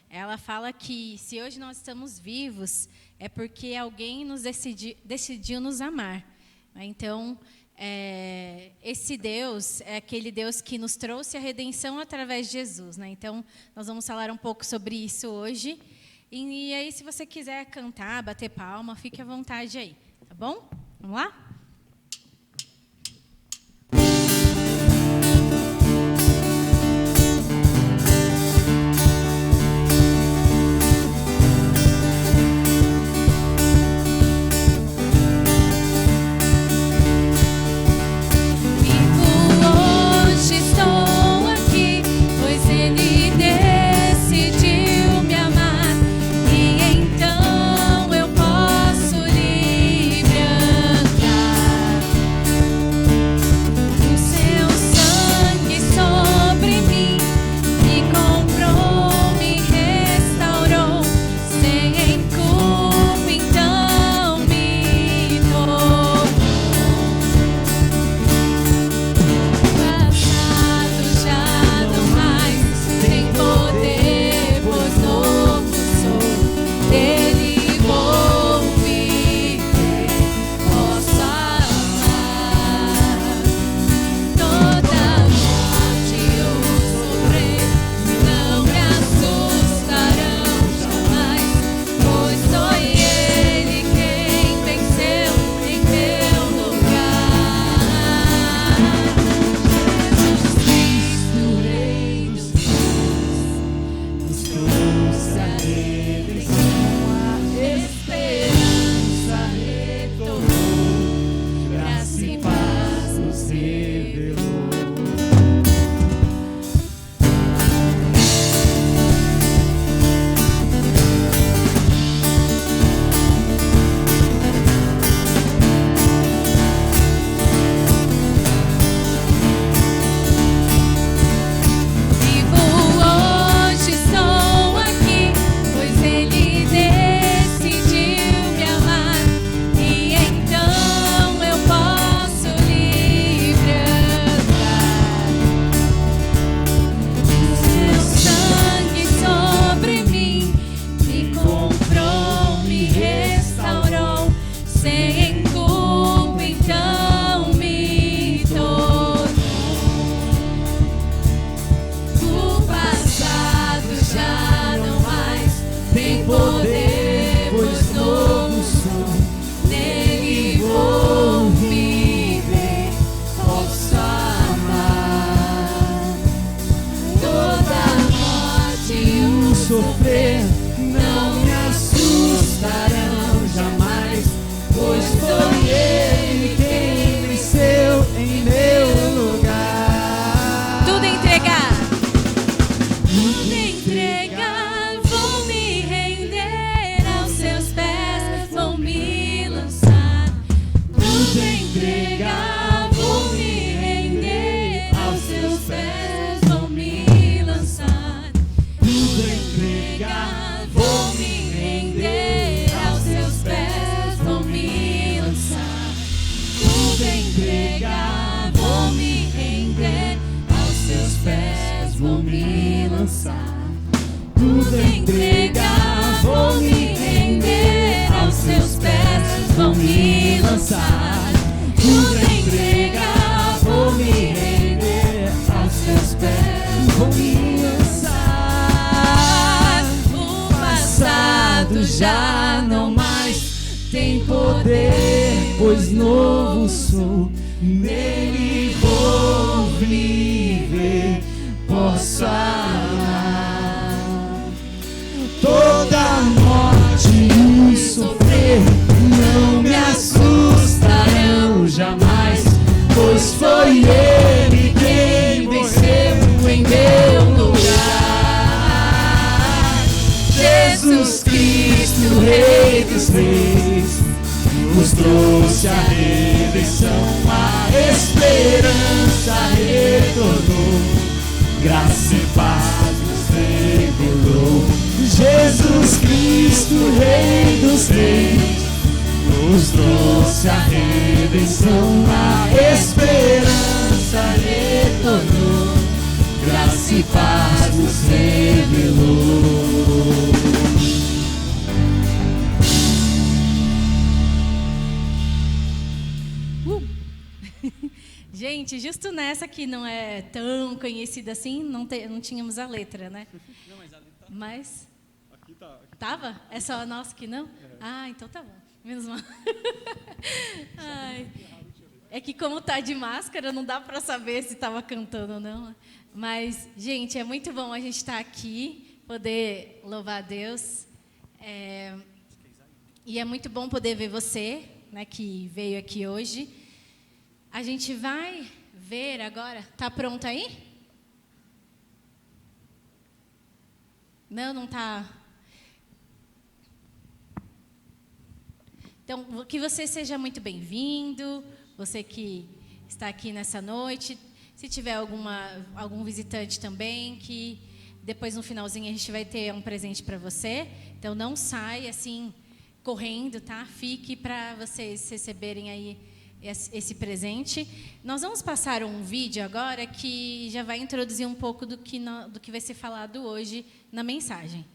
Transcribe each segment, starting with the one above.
ela fala que se hoje nós estamos vivos, é porque alguém decidiu nos amar. Então, esse Deus é aquele Deus que nos trouxe a redenção através de Jesus, né? Então, nós vamos falar um pouco sobre isso hoje. E aí, se você quiser cantar, bater palma, fique à vontade aí, tá bom? Vamos lá? Tudo entregar, vou me render aos seus pés, vão me lançar. Tudo entregar, vou me render aos seus pés, vão me lançar. O passado já não mais tem poder, pois novo sou, nele vou viver, posso amar. Toda morte e sofrer não me assustarão jamais, pois foi Ele quem venceu em meu lugar. Jesus Cristo, Rei dos Reis, nos trouxe a redenção, a esperança retornou, graça e paz nos revelou. Jesus Cristo, Rei dos Reis, nos trouxe a redenção, a esperança retornou, graça e paz nos revelou. Gente, justo nessa que não é tão conhecida assim, não tínhamos a letra, né? Não, mas ali tá. Mas Aqui tá. Aqui. tava? É só a nossa que não? Ah, então tá bom. Menos mal. Ai. É que como tá de máscara, não dá para saber se estava cantando ou não. Mas, gente, é muito bom a gente estar aqui, poder louvar a Deus. E é muito bom poder ver você, né, que veio aqui hoje. A gente vai ver agora. Tá pronto aí? Não tá. Então, que você seja muito bem-vindo, você que está aqui nessa noite. Se tiver algum visitante também, que depois no finalzinho a gente vai ter um presente para você. Então, não saia assim correndo, tá? Fique para vocês receberem aí esse presente. Nós vamos passar um vídeo agora que já vai introduzir um pouco do que vai ser falado hoje na mensagem.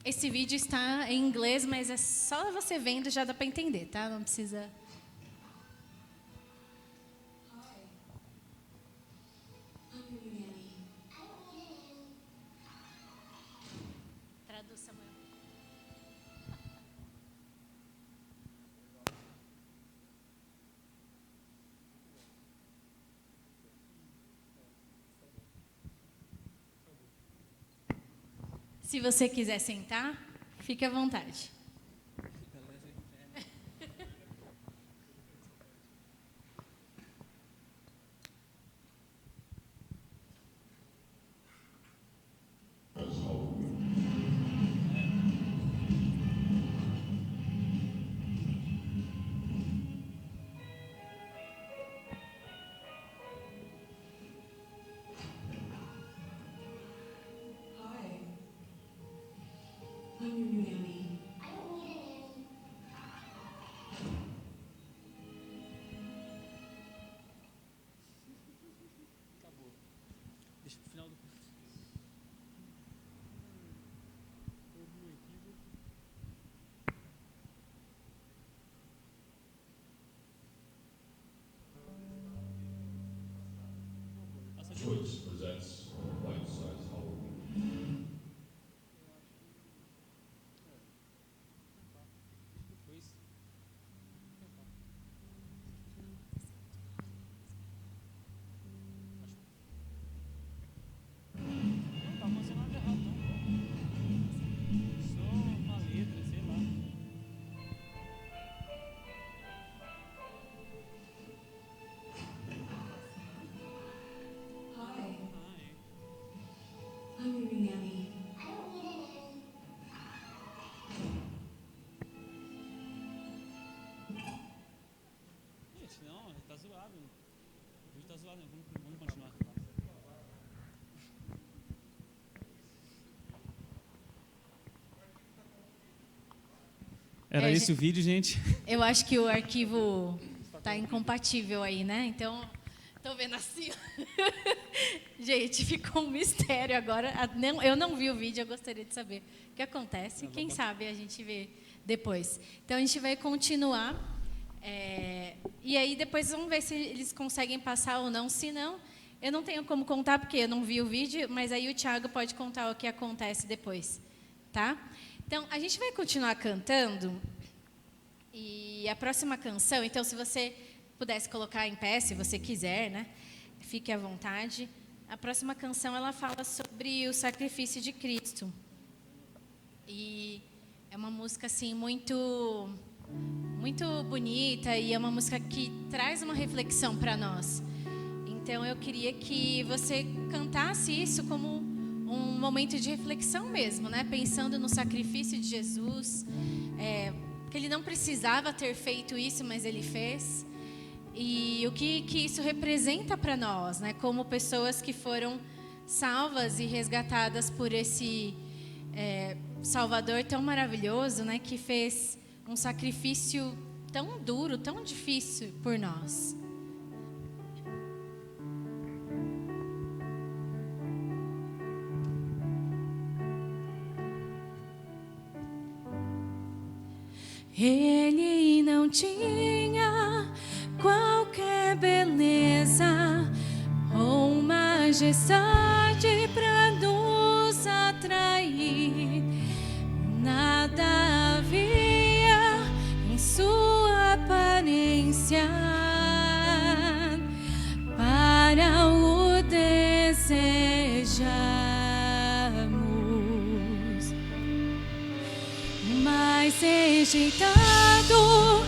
Esse vídeo está em inglês, mas é só você vendo já dá para entender, tá? Não precisa. Traduz, Samuel. Se você quiser sentar, fique à vontade. Acabou. Deixa pro final do. Choice presents Life Size Halloween. Depois. Não tá fazendo nada errado, não. Só uma letra, sei lá. Gente, não, tá zoado. O vídeo tá zoado, vamos continuar. Era esse o vídeo, gente? Eu acho que o arquivo está incompatível aí, né? Então, estou vendo assim. Gente, ficou um mistério agora. Eu não vi o vídeo, eu gostaria de saber o que acontece. Quem sabe a gente vê depois. Então, a gente vai continuar. E aí, depois vamos ver se eles conseguem passar ou não. Se não, eu não tenho como contar, porque eu não vi o vídeo, mas aí o Thiago pode contar o que acontece depois. Tá? Então, a gente vai continuar cantando. E a próxima canção, então, se você pudesse colocar em pé, se você quiser, né? Fique à vontade. A próxima canção, ela fala sobre o sacrifício de Cristo. E é uma música, assim, muito bonita, e é uma música que traz uma reflexão para nós. Então, eu queria que você cantasse isso como um momento de reflexão mesmo, né? Pensando no sacrifício de Jesus, que ele não precisava ter feito isso, mas ele fez. E o que isso representa para nós, né? Como pessoas que foram salvas e resgatadas por esse Salvador tão maravilhoso, né? Que fez um sacrifício tão duro, tão difícil por nós. Ele não tinha qualquer beleza ou majestade para nos atrair. Nada havia em sua aparência para o desejarmos, mas rejeitado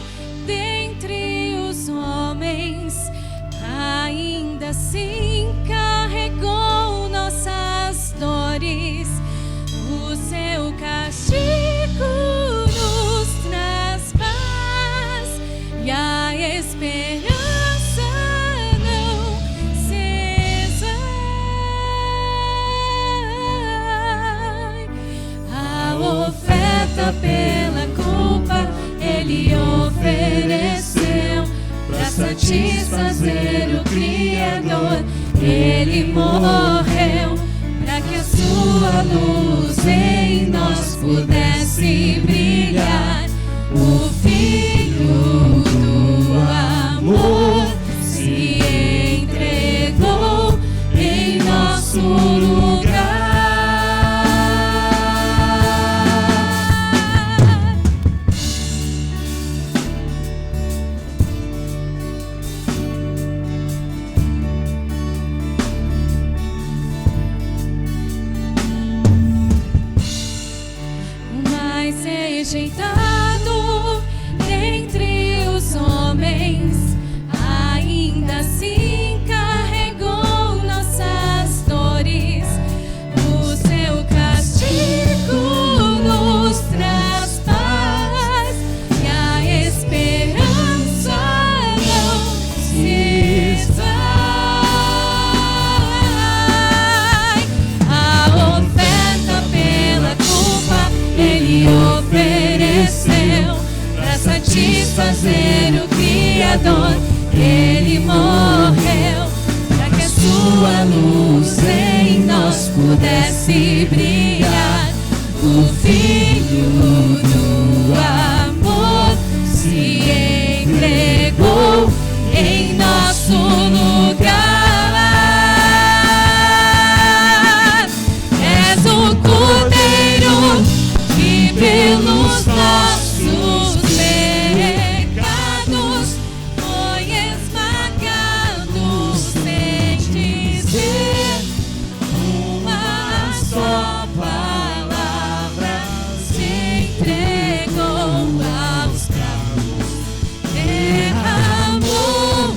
dentre os homens, ainda assim carregou nossas dores. O seu castigo nos traz paz e a esperança não cessa. A oferta pela culpa Ele ofereceu para satisfazer o Criador. Ele morreu para que a sua luz em nós pudesse brilhar. O Filho do amor se entregou em nosso lugar. Rejeitado dentre os homens, ainda assim carregou nossas dores. O seu castigo nos traz paz e a esperança não se esvai. A oferta pela culpa Ele ofereceu para satisfazer o Criador. Ele morreu para que a sua luz em nós pudesse brilhar. O Filho do amor se entregou em nosso lugar. És o Cordeiro que pelos nossos pecados foi esmagado sem dizer uma só palavra. Se entregou aos cravos, derramou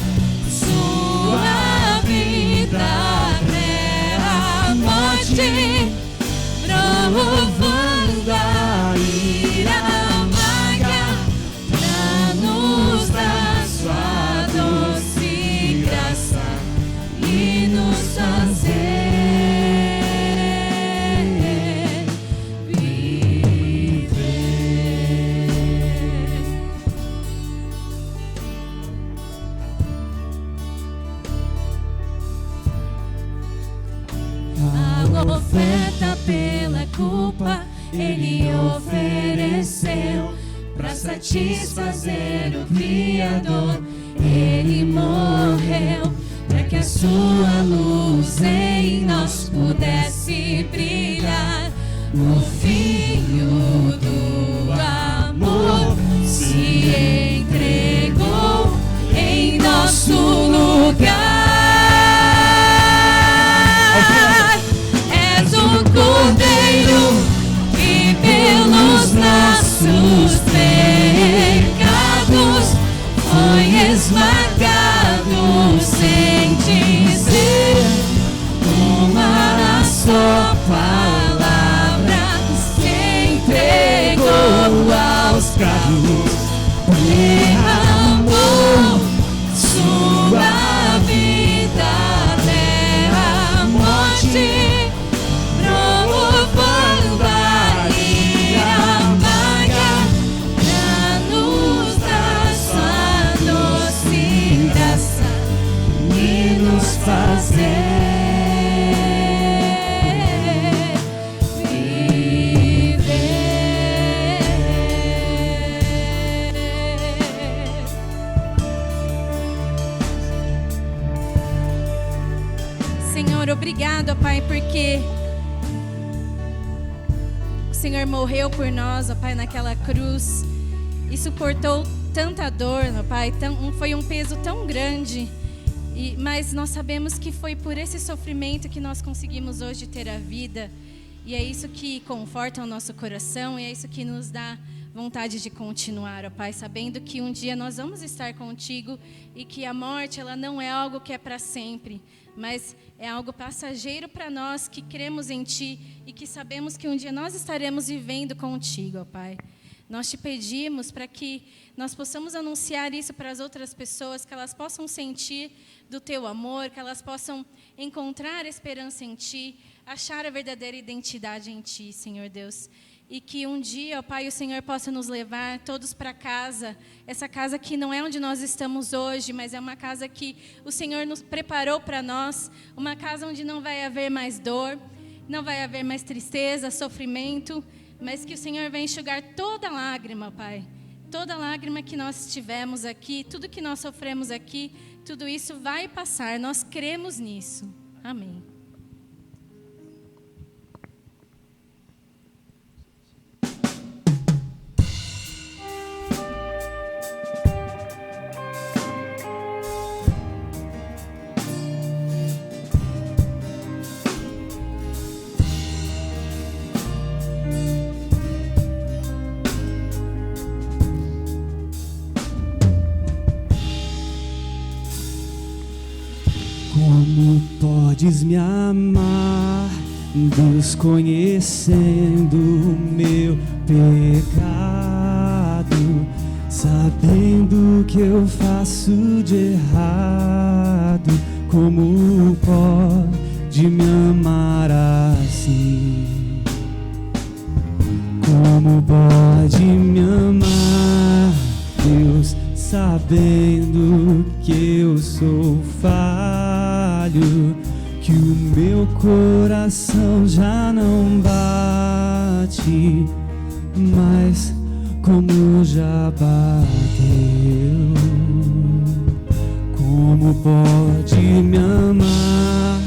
sua vida até a morte, provando a ira amarga pra nos dar sua doce graça e nos fazer viver. A oferta pela culpa Ele ofereceu para satisfazer o Criador. Ele morreu para que a sua luz em nós pudesse brilhar. O Filho do amor se entregou em nosso lugar. És o Cordeiro que pelos nossos pecados foi esmagado sem dizer uma só palavra. Se entregou aos cravos, derramou sua vida até a morte, provando a ira amarga pra nos dar sua doce graça e nos fazer viver. obrigado, ó Pai, porque o Senhor morreu por nós, ó Pai, naquela cruz e suportou tanta dor, ó Pai, foi um peso tão grande, mas nós sabemos que foi por esse sofrimento que nós conseguimos hoje ter a vida, e é isso que conforta o nosso coração, e é isso que nos dá vontade de continuar, ó Pai, sabendo que um dia nós vamos estar contigo e que a morte, ela não é algo que é para sempre, mas é algo passageiro para nós que cremos em Ti e que sabemos que um dia nós estaremos vivendo contigo, ó Pai. Nós te pedimos para que nós possamos anunciar isso para as outras pessoas, que elas possam sentir do Teu amor, que elas possam encontrar esperança em Ti, achar a verdadeira identidade em Ti, Senhor Deus. E que um dia, ó Pai, o Senhor possa nos levar todos para casa, essa casa que não é onde nós estamos hoje, mas é uma casa que o Senhor nos preparou para nós, uma casa onde não vai haver mais dor, não vai haver mais tristeza, sofrimento, mas que o Senhor vai enxugar toda lágrima, Pai, toda lágrima que nós tivemos aqui, tudo que nós sofremos aqui, tudo isso vai passar, nós cremos nisso. Amém. Como podes me amar, desconhecendo o meu pecado, sabendo que eu faço de errado? Como pode me amar assim? Como pode me amar, Deus, sabendo que eu sou falho, que o meu coração já não bate, mas como já bateu? Como pode me amar,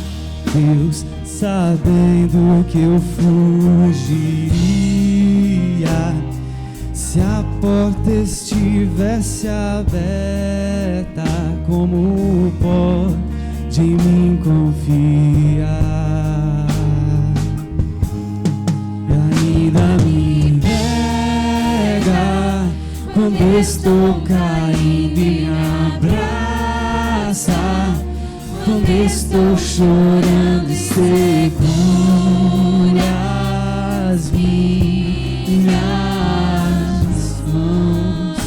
Deus, sabendo que eu fugiria se a porta estivesse aberta? Como pode em mim confiar? E ainda me nega quando estou caindo e me abraça, quando estou chorando e segura as minhas mãos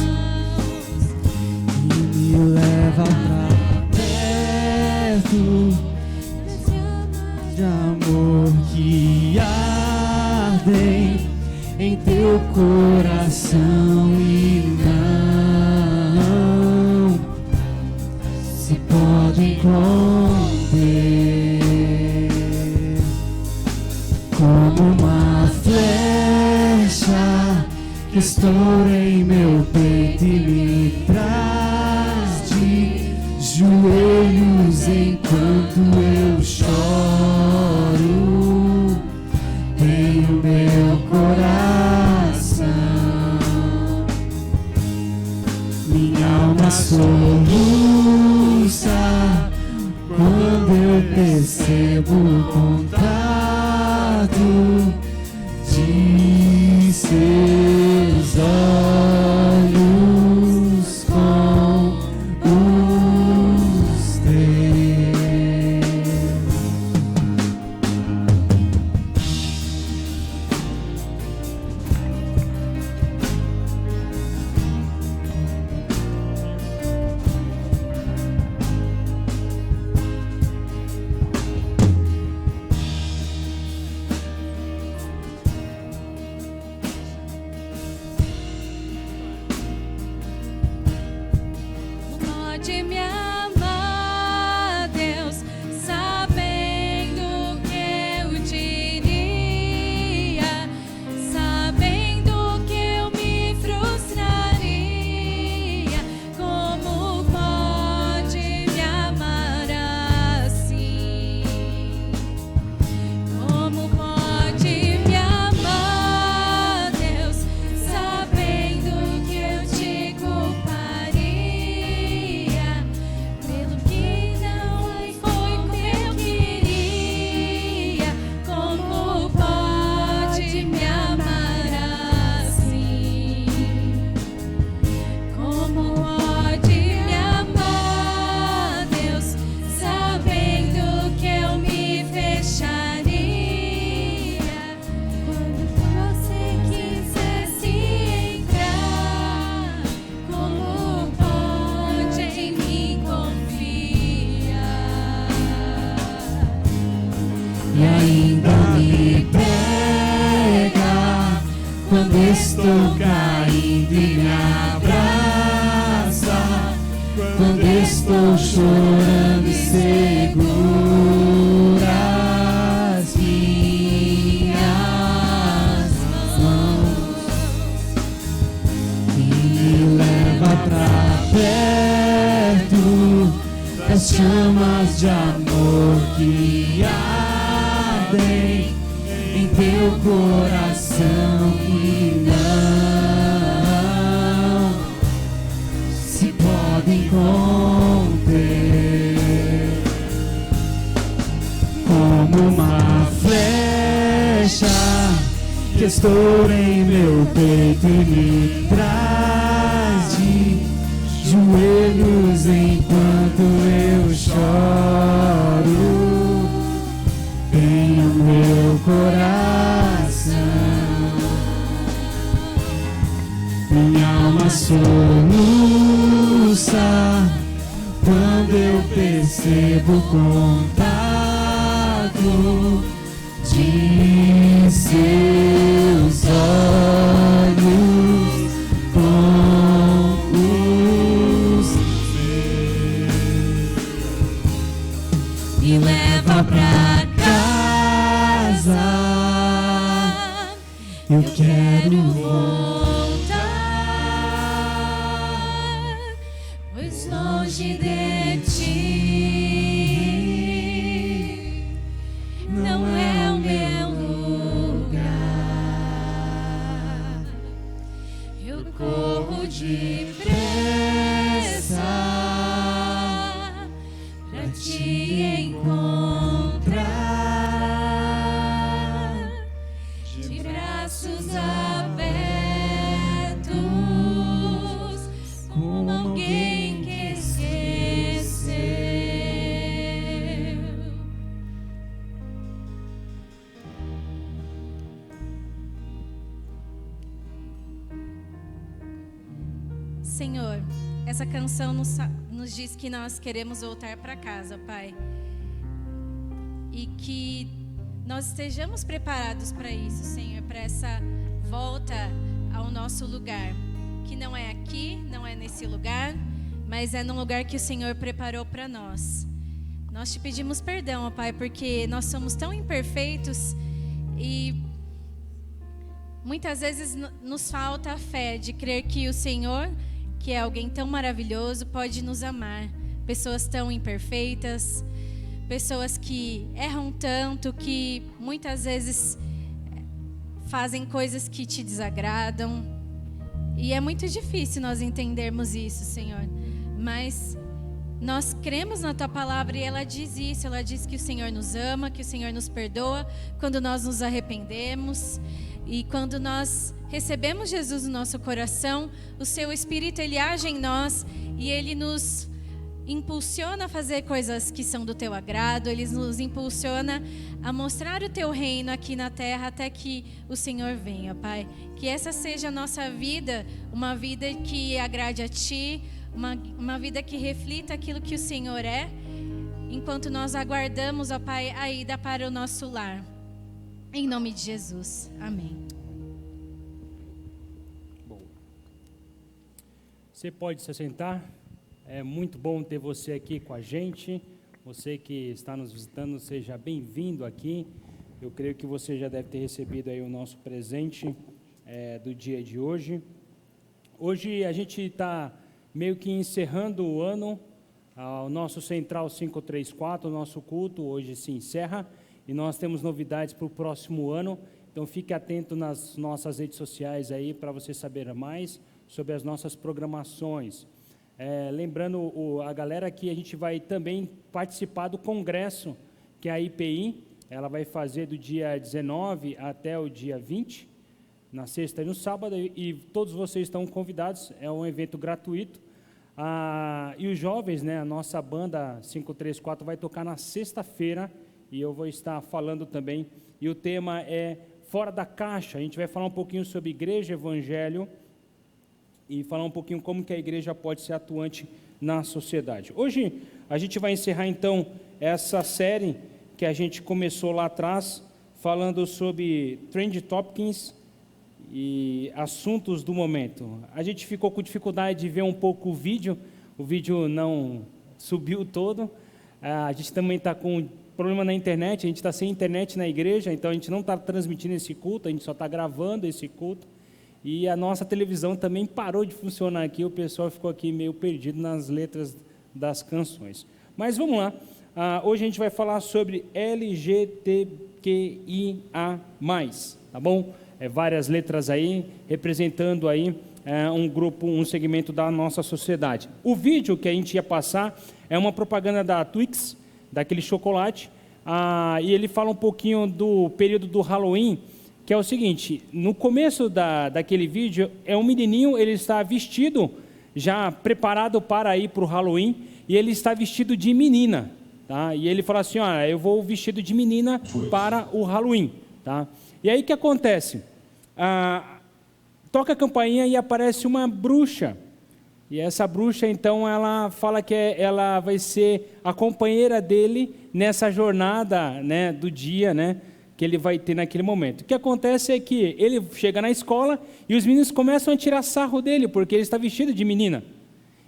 e me leva pra perto de amor que ardem em teu coração e não se podem conter. Como uma flecha que estoura em meu peito e me traz de joelhos enquanto eu choro em meu coração. Minha alma soluça quando eu percebo o contato de seus olhos com os teus. Pode me amar, Deus, sabendo que eu diria, sabendo que eu me frustraria. Como pode me amar assim? Quando estou caído e me abraça, quando estou chorando e segura as minhas mãos e me leva pra perto das chamas de amor que ardem em teu coração que não se podem conter, como uma flecha que estoura em meu peito e me traz de joelhos enquanto eu choro em meu coração. Minha alma soluça quando eu percebo o contato de seus olhos com os meus. Me leva pra casa, eu quero voltar, pois longe de ti não é o meu lugar. Eu corro depressa pra te encontrar, de braços abertos, como alguém que esqueceu. Senhor, essa canção nos diz que nós queremos voltar para casa, Pai. E que nós estejamos preparados para isso, Senhor, para essa volta ao nosso lugar. Que não é aqui, não é nesse lugar, mas é num lugar que o Senhor preparou para nós. Nós te pedimos perdão, ó Pai, porque nós somos tão imperfeitos e muitas vezes nos falta a fé de crer que o Senhor, que é alguém tão maravilhoso, pode nos amar. Pessoas tão imperfeitas, pessoas que erram tanto, que muitas vezes fazem coisas que te desagradam. E é muito difícil nós entendermos isso, Senhor. Mas nós cremos na Tua palavra e ela diz isso. Ela diz que o Senhor nos ama, que o Senhor nos perdoa quando nós nos arrependemos. E quando nós recebemos Jesus no nosso coração, o Seu Espírito, Ele age em nós e Ele nos impulsiona a fazer coisas que são do Teu agrado. Ele nos impulsiona a mostrar o Teu reino aqui na terra até que o Senhor venha, Pai. Que essa seja a nossa vida, uma vida que agrade a Ti, uma vida que reflita aquilo que o Senhor é, enquanto nós aguardamos, ó Pai, a ida para o nosso lar. Em nome de Jesus. Amém. Bom, você pode se sentar. É muito bom ter você aqui com a gente. Você que está nos visitando, seja bem-vindo aqui. Eu creio que você já deve ter recebido aí o nosso presente do dia de hoje. Hoje a gente está meio que encerrando o ano. O nosso Central 534, o nosso culto, hoje se encerra. E nós temos novidades para o próximo ano. Então fique atento nas nossas redes sociais aí para você saber mais sobre as nossas programações. Lembrando a galera que a gente vai também participar do congresso, que é a IPI, ela vai fazer do dia 19 até o dia 20, na sexta e no sábado, e todos vocês estão convidados, é um evento gratuito. E os jovens, né, a nossa banda 534 vai tocar na sexta-feira, e eu vou estar falando também, e o tema é Fora da Caixa. A gente vai falar um pouquinho sobre igreja, evangelho, e falar um pouquinho como que a igreja pode ser atuante na sociedade. Hoje a gente vai encerrar então essa série que a gente começou lá atrás, falando sobre Trend Topics, e assuntos do momento. A gente ficou com dificuldade de ver um pouco o vídeo não subiu todo. A gente também está com problema na internet, a gente está sem internet na igreja, então a gente não está transmitindo esse culto, a gente só está gravando esse culto. E a nossa televisão também parou de funcionar aqui, o pessoal ficou aqui meio perdido nas letras das canções. Mas vamos lá, hoje a gente vai falar sobre LGBTQIA+, tá bom? Várias letras aí, representando aí um grupo, um segmento da nossa sociedade. O vídeo que a gente ia passar é uma propaganda da Twix, daquele chocolate, e ele fala um pouquinho do período do Halloween, que é o seguinte: no começo daquele vídeo, é um menininho, ele está vestido, já preparado para ir para o Halloween, e ele está vestido de menina, tá? E ele fala assim, eu vou vestido de menina para o Halloween, tá? E aí o que acontece? Toca a campainha e aparece uma bruxa, e essa bruxa, então, ela fala que ela vai ser a companheira dele nessa jornada, né, do dia, né, que ele vai ter naquele momento. O que acontece é que ele chega na escola e os meninos começam a tirar sarro dele, porque ele está vestido de menina.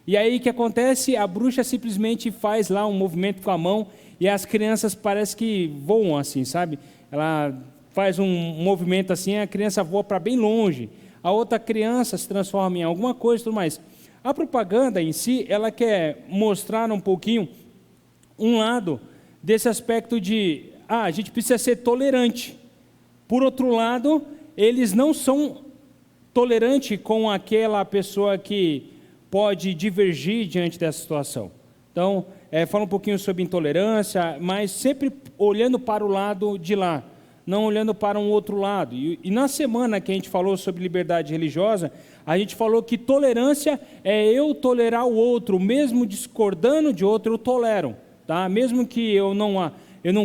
E aí o que acontece? A bruxa simplesmente faz lá um movimento com a mão e as crianças parece que voam assim, sabe? Ela faz um movimento assim, a criança voa para bem longe. A outra criança se transforma em alguma coisa e tudo mais. A propaganda em si, ela quer mostrar um pouquinho um lado desse aspecto de, a gente precisa ser tolerante. Por outro lado, eles não são tolerantes com aquela pessoa que pode divergir diante dessa situação. Então, fala um pouquinho sobre intolerância, mas sempre olhando para o lado de lá, não olhando para um outro lado. E na semana que a gente falou sobre liberdade religiosa, a gente falou que tolerância é eu tolerar o outro, mesmo discordando de outro, eu tolero, tá? Mesmo que eu não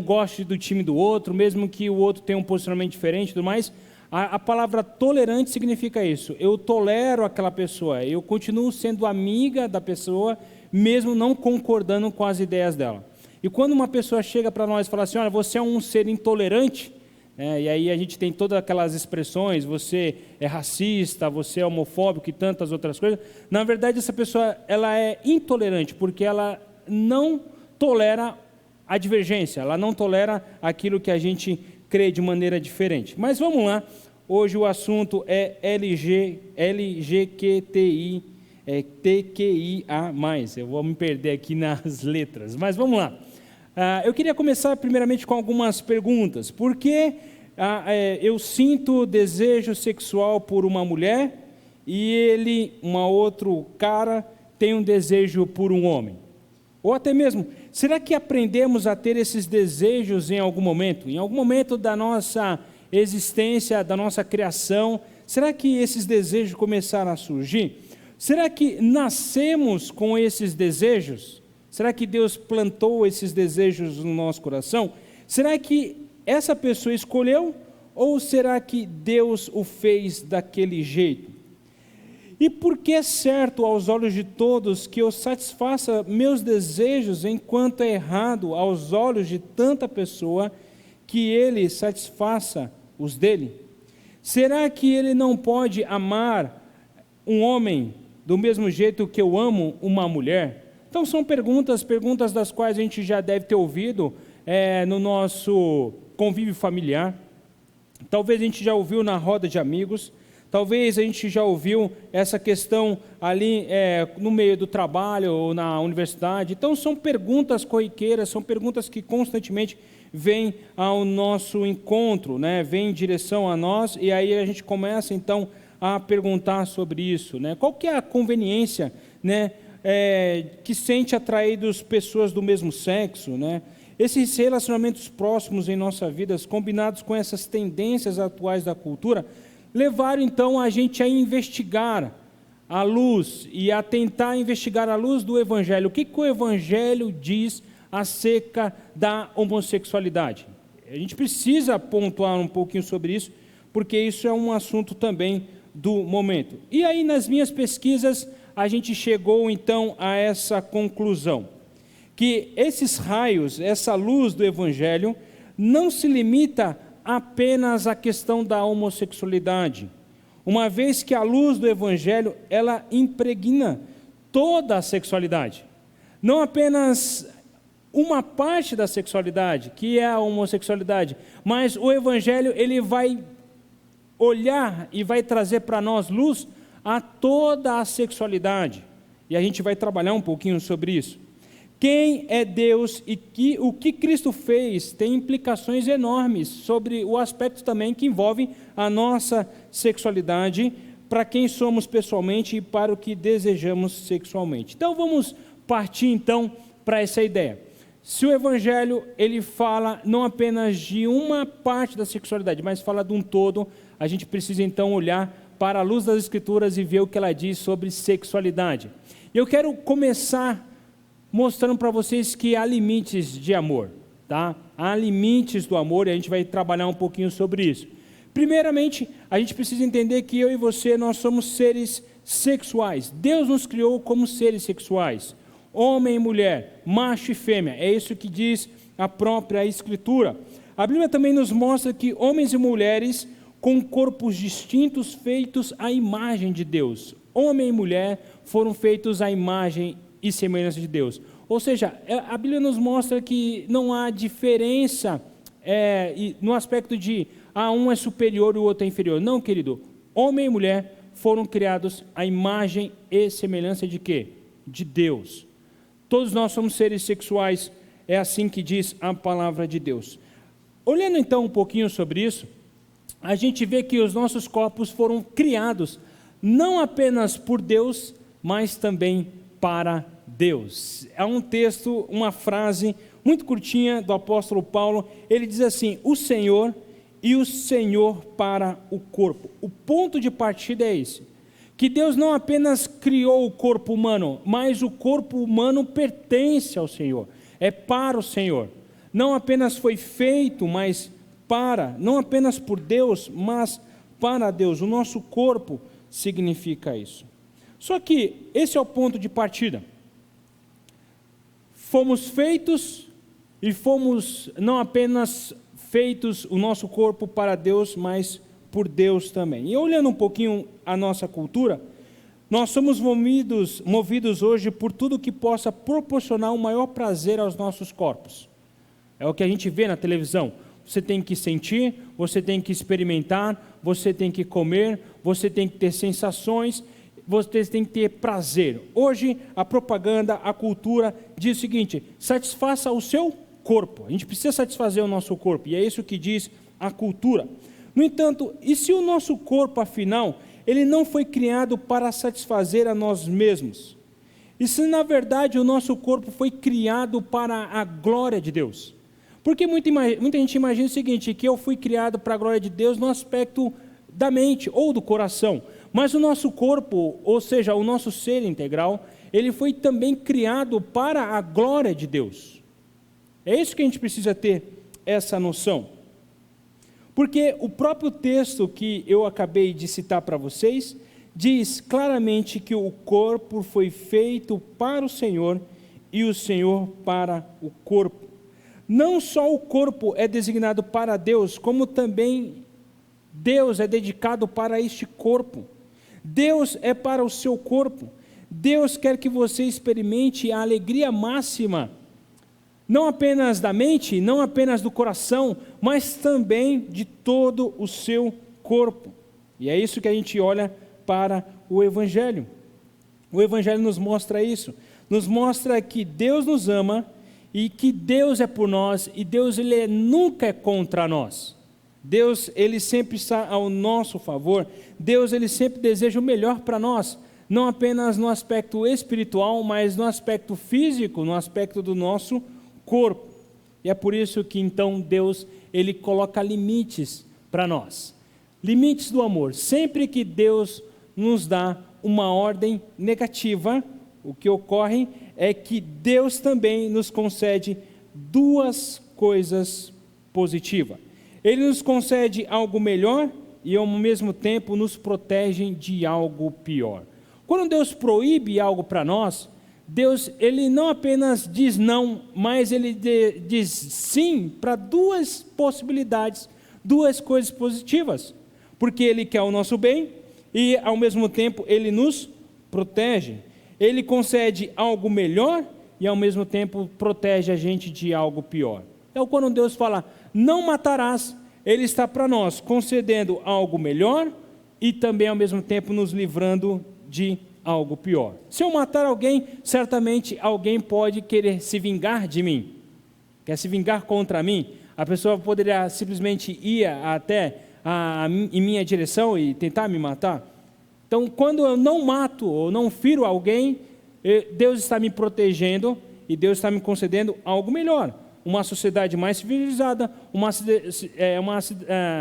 goste do time do outro, mesmo que o outro tenha um posicionamento diferente e tudo mais, a palavra tolerante significa isso, eu tolero aquela pessoa, eu continuo sendo amiga da pessoa, mesmo não concordando com as ideias dela. E quando uma pessoa chega para nós e fala assim, olha, você é um ser intolerante, e aí a gente tem todas aquelas expressões, você é racista, você é homofóbico e tantas outras coisas. Na verdade, essa pessoa ela é intolerante, porque ela não tolera a divergência, ela não tolera aquilo que a gente crê de maneira diferente. Mas vamos lá, hoje o assunto é LGBTQIA+. Eu vou me perder aqui nas letras, mas vamos lá. Eu queria começar primeiramente com algumas perguntas. Por que eu sinto desejo sexual por uma mulher e outro cara, tem um desejo por um homem? Ou até mesmo, será que aprendemos a ter esses desejos em algum momento? Em algum momento da nossa existência, da nossa criação, será que esses desejos começaram a surgir? Será que nascemos com esses desejos? Será que Deus plantou esses desejos no nosso coração? Será que essa pessoa escolheu ou será que Deus o fez daquele jeito? E por que é certo aos olhos de todos que eu satisfaça meus desejos, enquanto é errado aos olhos de tanta pessoa que ele satisfaça os dele? Será que ele não pode amar um homem do mesmo jeito que eu amo uma mulher? Então são perguntas das quais a gente já deve ter ouvido no nosso convívio familiar. Talvez a gente já ouviu na roda de amigos, talvez a gente já ouviu essa questão ali no meio do trabalho ou na universidade. Então são perguntas corriqueiras, são perguntas que constantemente vêm ao nosso encontro, né? Vêm em direção a nós, e aí a gente começa então a perguntar sobre isso, né? Qual que é a conveniência, né, que sente atraídos pessoas do mesmo sexo, né? Esses relacionamentos próximos em nossa vida, combinados com essas tendências atuais da cultura, levaram então a gente a investigar a luz e a tentar investigar a luz do Evangelho. O que o Evangelho diz acerca da homossexualidade? A gente precisa pontuar um pouquinho sobre isso, porque isso é um assunto também do momento. E aí, nas minhas pesquisas, a gente chegou então a essa conclusão, que esses raios, essa luz do Evangelho, não se limita apenas à questão da homossexualidade. uma vez que a luz do Evangelho, ela impregna toda a sexualidade. Não apenas uma parte da sexualidade, que é a homossexualidade, mas o Evangelho, ele vai olhar e vai trazer para nós luz a toda a sexualidade. E a gente vai trabalhar um pouquinho sobre isso. Quem é Deus e o que Cristo fez tem implicações enormes sobre o aspecto também que envolve a nossa sexualidade, para quem somos pessoalmente e para o que desejamos sexualmente. Então vamos partir então para essa ideia. Se o Evangelho, ele fala não apenas de uma parte da sexualidade, mas fala de um todo, a gente precisa então olhar para a luz das Escrituras e ver o que ela diz sobre sexualidade. Eu quero começar mostrando para vocês que há limites de amor, tá? Há limites do amor e a gente vai trabalhar um pouquinho sobre isso. Primeiramente, a gente precisa entender que eu e você, nós somos seres sexuais. Deus nos criou como seres sexuais. Homem e mulher, macho e fêmea. É isso que diz a própria Escritura. A Bíblia também nos mostra que homens e mulheres com corpos distintos feitos à imagem de Deus. Homem e mulher foram feitos à imagem e semelhança de Deus. Ou seja, a Bíblia nos mostra que não há diferença no aspecto de um é superior e o outro é inferior. Não, querido. Homem e mulher foram criados à imagem e semelhança de quê? De Deus. Todos nós somos seres sexuais, é assim que diz a palavra de Deus. Olhando então um pouquinho sobre isso, a gente vê que os nossos corpos foram criados não apenas por Deus, mas também para Deus. Há um texto, uma frase muito curtinha do apóstolo Paulo, ele diz assim: o Senhor e o Senhor para o corpo. O ponto de partida é esse, que Deus não apenas criou o corpo humano, mas o corpo humano pertence ao Senhor, é para o Senhor. Não apenas foi feito, mas não apenas por Deus, mas para Deus. O nosso corpo significa isso. Só que esse é o ponto de partida. Fomos feitos e fomos não apenas feitos o nosso corpo para Deus, mas por Deus também. E olhando um pouquinho a nossa cultura, nós somos movidos hoje por tudo que possa proporcionar o maior prazer aos nossos corpos. É o que a gente vê na televisão. Você tem que sentir, você tem que experimentar, você tem que comer, você tem que ter sensações, você tem que ter prazer. Hoje, a propaganda, a cultura diz o seguinte: satisfaça o seu corpo. A gente precisa satisfazer o nosso corpo, e é isso que diz a cultura. No entanto, e se o nosso corpo, afinal, ele não foi criado para satisfazer a nós mesmos? E se, na verdade, o nosso corpo foi criado para a glória de Deus? Porque muita gente imagina o seguinte, que eu fui criado para a glória de Deus no aspecto da mente ou do coração. Mas o nosso corpo, ou seja, o nosso ser integral, ele foi também criado para a glória de Deus. É isso que a gente precisa ter essa noção. Porque o próprio texto que eu acabei de citar para vocês, diz claramente que o corpo foi feito para o Senhor e o Senhor para o corpo. Não só o corpo é designado para Deus, como também Deus é dedicado para este corpo. Deus é para o seu corpo. Deus quer que você experimente a alegria máxima, não apenas da mente, não apenas do coração, mas também de todo o seu corpo. E é isso que a gente olha para o Evangelho. O Evangelho nos mostra isso, nos mostra que Deus nos ama e que Deus é por nós, e Deus ele nunca é contra nós. Deus ele sempre está ao nosso favor. Deus ele sempre deseja o melhor para nós, não apenas no aspecto espiritual, mas no aspecto físico, no aspecto do nosso corpo. E é por isso que então Deus ele coloca limites para nós, limites do amor. Sempre que Deus nos dá uma ordem negativa, o que ocorre é que Deus também nos concede duas coisas positivas. Ele nos concede algo melhor e ao mesmo tempo nos protege de algo pior. Quando Deus proíbe algo para nós, Deus ele não apenas diz não, mas ele diz sim para duas possibilidades, duas coisas positivas. Porque ele quer o nosso bem e, ao mesmo tempo, Ele nos protege. Ele concede algo melhor e, ao mesmo tempo, protege a gente de algo pior. Então, quando Deus fala, não matarás, Ele está para nós concedendo algo melhor e também, ao mesmo tempo, nos livrando de algo pior. Se eu matar alguém, certamente alguém pode querer se vingar de mim, quer se vingar contra mim. A pessoa poderia simplesmente ir até em minha direção e tentar me matar. Então, quando eu não mato ou não firo alguém, Deus está me protegendo e Deus está me concedendo algo melhor. Uma sociedade mais civilizada, uma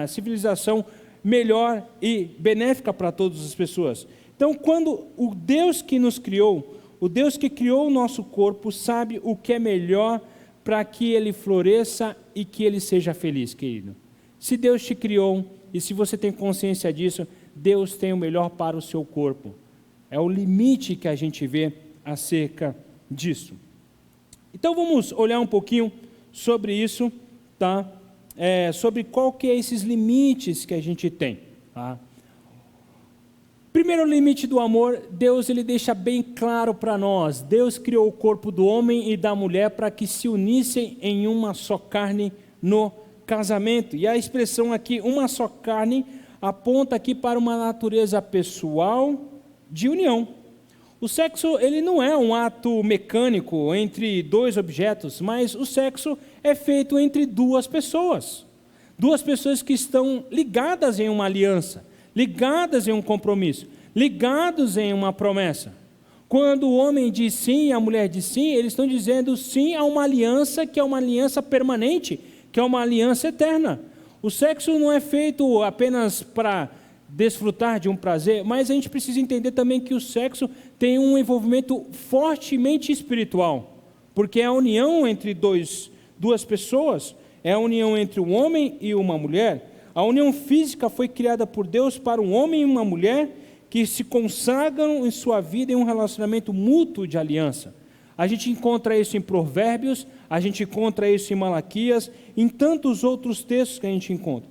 civilização melhor e benéfica para todas as pessoas. Então, quando o Deus que nos criou, o Deus que criou o nosso corpo, sabe o que é melhor para que ele floresça e que ele seja feliz, querido. Se Deus te criou, e se você tem consciência disso, Deus tem o melhor para o seu corpo. É o limite que a gente vê acerca disso. Então vamos olhar um pouquinho sobre isso, tá? Sobre qual que é esses limites que a gente tem, tá? Primeiro limite do amor, Deus ele deixa bem claro para nós. Deus criou o corpo do homem e da mulher para que se unissem em uma só carne no casamento. E a expressão aqui, uma só carne, aponta aqui para uma natureza pessoal de união. O sexo ele não é um ato mecânico entre dois objetos, mas o sexo é feito entre duas pessoas que estão ligadas em uma aliança, ligadas em um compromisso, ligados em uma promessa. Quando o homem diz sim e a mulher diz sim, eles estão dizendo sim a uma aliança que é uma aliança permanente, que é uma aliança eterna. O sexo não é feito apenas para desfrutar de um prazer, mas a gente precisa entender também que o sexo tem um envolvimento fortemente espiritual, porque é a união entre duas pessoas, é a união entre um homem e uma mulher. A união física foi criada por Deus para um homem e uma mulher que se consagram em sua vida em um relacionamento mútuo de aliança. A gente encontra isso em Provérbios, a gente encontra isso em Malaquias, em tantos outros textos que a gente encontra.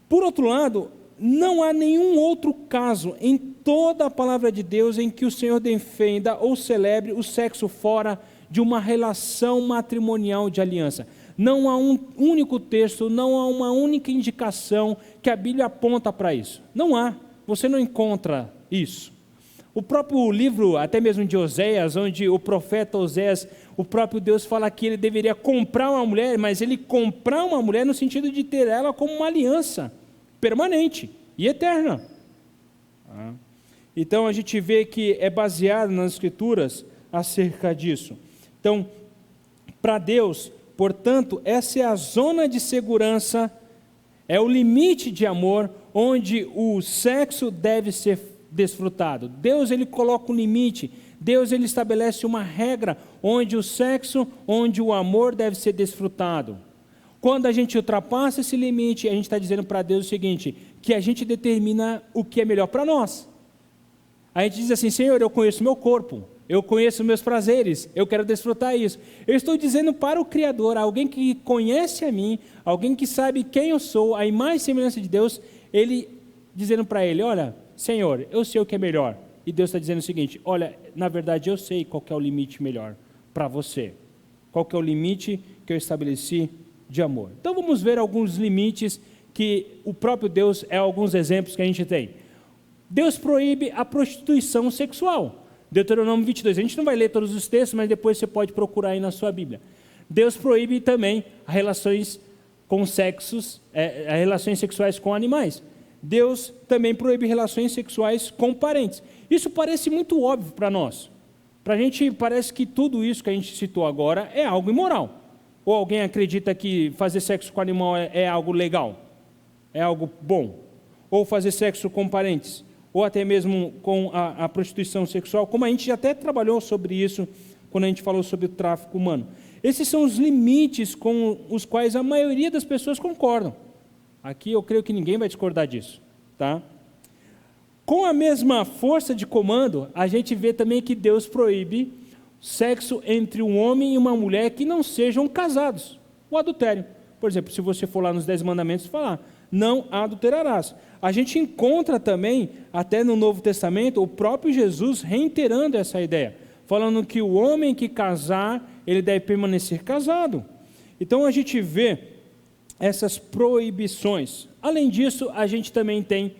Por outro lado, não há nenhum outro caso em toda a palavra de Deus em que o Senhor defenda ou celebre o sexo fora de uma relação matrimonial de aliança. Não há um único texto, não há uma única indicação que a Bíblia aponta para isso. Não há, você não encontra isso. O próprio livro, até mesmo de Oséias, onde o profeta Oséias, o próprio Deus fala que ele deveria comprar uma mulher, mas ele comprar uma mulher no sentido de ter ela como uma aliança permanente e eterna. Então a gente vê que é baseado nas Escrituras acerca disso. Então, para Deus, portanto, essa é a zona de segurança, é o limite de amor onde o sexo deve ser desfrutado. Deus ele coloca um limite, Deus ele estabelece uma regra onde o sexo, onde o amor deve ser desfrutado. Quando a gente ultrapassa esse limite, a gente está dizendo para Deus o seguinte, que a gente determina o que é melhor para nós. A gente diz assim, Senhor, eu conheço meu corpo, eu conheço meus prazeres, eu quero desfrutar isso. Eu estou dizendo para o Criador, alguém que conhece a mim, alguém que sabe quem eu sou, a imagem e semelhança de Deus, ele dizendo para ele, olha, Senhor, eu sei o que é melhor. E Deus está dizendo o seguinte, olha, na verdade eu sei qual que é o limite melhor para você. Qual que é o limite que eu estabeleci de amor. Então vamos ver alguns limites que o próprio Deus, alguns exemplos que a gente tem. Deus proíbe a prostituição sexual. Deuteronômio 22, a gente não vai ler todos os textos, mas depois você pode procurar aí na sua Bíblia. Deus proíbe também relações com sexos, relações sexuais com animais. Deus também proíbe relações sexuais com parentes. Isso parece muito óbvio para nós. Para a gente parece que tudo isso que a gente citou agora é algo imoral. Ou alguém acredita que fazer sexo com animal é algo legal? É algo bom? Ou fazer sexo com parentes? Ou até mesmo com a prostituição sexual? Como a gente já até trabalhou sobre isso quando a gente falou sobre o tráfico humano. Esses são os limites com os quais a maioria das pessoas concordam. Aqui eu creio que ninguém vai discordar disso, tá? Com a mesma força de comando, a gente vê também que Deus proíbe sexo entre um homem e uma mulher que não sejam casados. O adultério. Por exemplo, se você for lá nos 10 mandamentos, falar, não adulterarás. A gente encontra também, até no Novo Testamento, o próprio Jesus reiterando essa ideia, falando que o homem que casar, ele deve permanecer casado. Então a gente vê essas proibições. Além disso, a gente também tem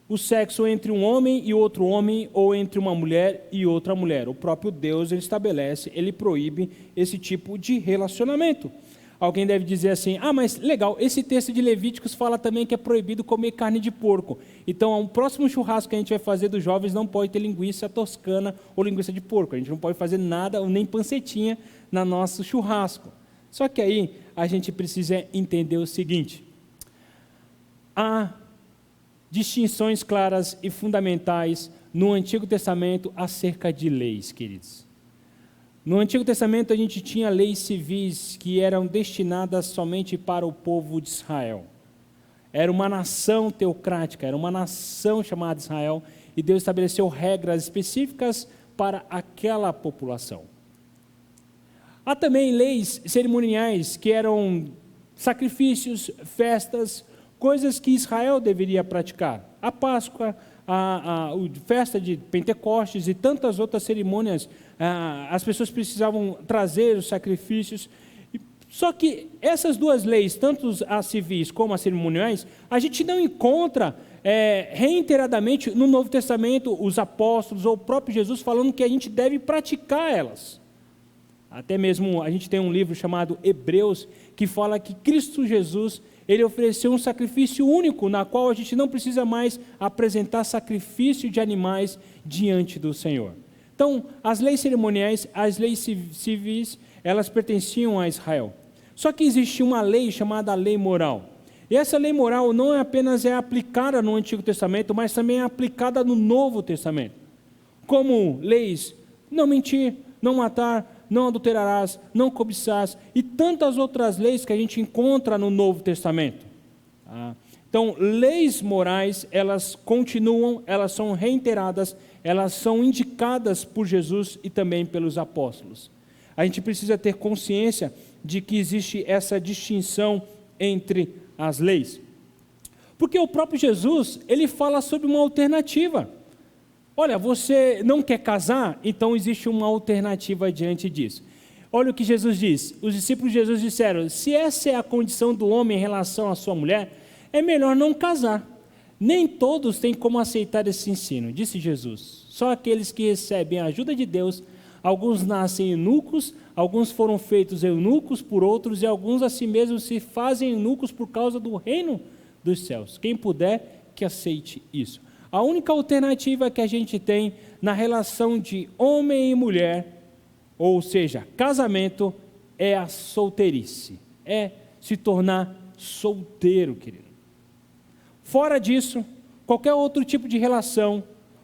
o sexo entre um homem e outro homem, ou entre uma mulher e outra mulher. O próprio Deus, ele estabelece, ele proíbe esse tipo de relacionamento. Alguém deve dizer assim, mas legal, esse texto de Levíticos fala também que é proibido comer carne de porco. Então, o próximo churrasco que a gente vai fazer dos jovens não pode ter linguiça toscana ou linguiça de porco. A gente não pode fazer nada, nem pancetinha, no nosso churrasco. Só que aí, a gente precisa entender o seguinte, há distinções claras e fundamentais no Antigo Testamento acerca de leis, queridos. No Antigo Testamento a gente tinha leis civis que eram destinadas somente para o povo de Israel. Era uma nação teocrática, era uma nação chamada Israel, e Deus estabeleceu regras específicas para aquela população. Há também leis cerimoniais que eram sacrifícios, festas, coisas que Israel deveria praticar. A Páscoa, a festa de Pentecostes e tantas outras cerimônias, as pessoas precisavam trazer os sacrifícios. Só que essas duas leis, tanto as civis como as cerimoniais, a gente não encontra reiteradamente no Novo Testamento os apóstolos ou o próprio Jesus falando que a gente deve praticar elas. Até mesmo a gente tem um livro chamado Hebreus, que fala que Cristo Jesus, ele ofereceu um sacrifício único, na qual a gente não precisa mais apresentar sacrifício de animais diante do Senhor. Então, as leis cerimoniais, as leis civis, elas pertenciam a Israel. Só que existe uma lei chamada lei moral. E essa lei moral não é apenas aplicada no Antigo Testamento, mas também é aplicada no Novo Testamento. Como leis, não mentir, não matar, não adulterarás, não cobiçarás, e tantas outras leis que a gente encontra no Novo Testamento. Então, leis morais, elas continuam, elas são reiteradas, elas são indicadas por Jesus e também pelos apóstolos. A gente precisa ter consciência de que existe essa distinção entre as leis. Porque o próprio Jesus, ele fala sobre uma alternativa. Olha, você não quer casar? Então existe uma alternativa diante disso. Olha o que Jesus diz. Os discípulos de Jesus disseram, se essa é a condição do homem em relação à sua mulher, é melhor não casar. Nem todos têm como aceitar esse ensino, disse Jesus. Só aqueles que recebem a ajuda de Deus, alguns nascem eunucos, alguns foram feitos eunucos por outros, e alguns a si mesmos se fazem eunucos por causa do reino dos céus. Quem puder, que aceite isso. A única alternativa que a gente tem na relação de homem e mulher, ou seja, casamento, é a solteirice, é se tornar solteiro, querido. Fora disso, qualquer outro tipo de relação,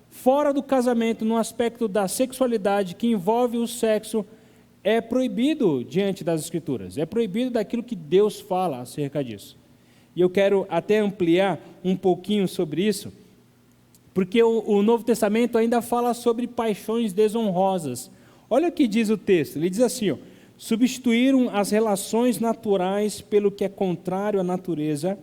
fora do casamento, no aspecto da sexualidade, que envolve o sexo, é proibido diante das Escrituras, é proibido daquilo que Deus fala acerca disso. E eu quero até ampliar um pouquinho sobre isso, porque o Novo Testamento ainda fala sobre paixões desonrosas. Olha o que diz o texto, ele diz assim, substituíram as relações naturais pelo que é contrário à natureza,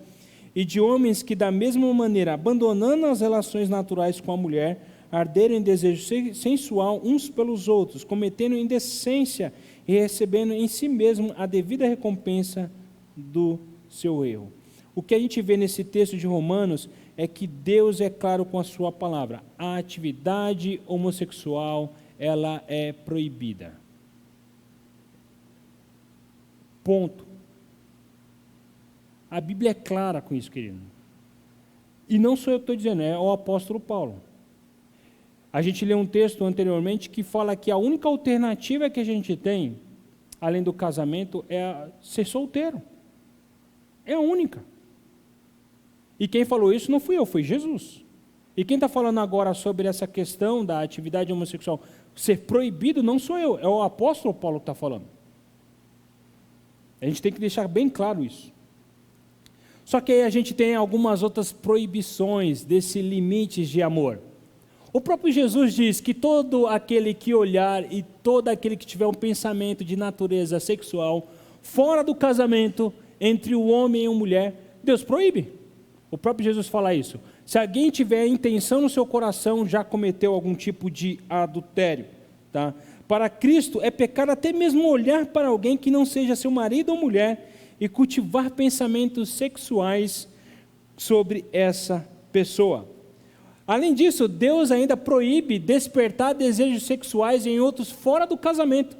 e de homens que da mesma maneira, abandonando as relações naturais com a mulher, arderam em desejo sensual uns pelos outros, cometendo indecência e recebendo em si mesmo a devida recompensa do seu erro. O que a gente vê nesse texto de Romanos é que Deus é claro com a sua palavra. A atividade homossexual, ela é proibida. Ponto. A Bíblia é clara com isso, querido. E não sou eu que estou dizendo, é o apóstolo Paulo. A gente leu um texto anteriormente que fala que a única alternativa que a gente tem, além do casamento, é ser solteiro. É a única. E quem falou isso não fui eu, foi Jesus. E quem está falando agora sobre essa questão da atividade homossexual ser proibido não sou eu, é o apóstolo Paulo que está falando. A gente tem que deixar bem claro isso. Só que aí a gente tem algumas outras proibições desse limites de amor. O próprio Jesus diz que todo aquele que olhar e todo aquele que tiver um pensamento de natureza sexual fora do casamento entre o homem e a mulher, Deus proíbe. O próprio Jesus fala isso. Se alguém tiver intenção no seu coração, já cometeu algum tipo de adultério. Tá? Para Cristo é pecado até mesmo olhar para alguém que não seja seu marido ou mulher e cultivar pensamentos sexuais sobre essa pessoa. Além disso, Deus ainda proíbe despertar desejos sexuais em outros fora do casamento.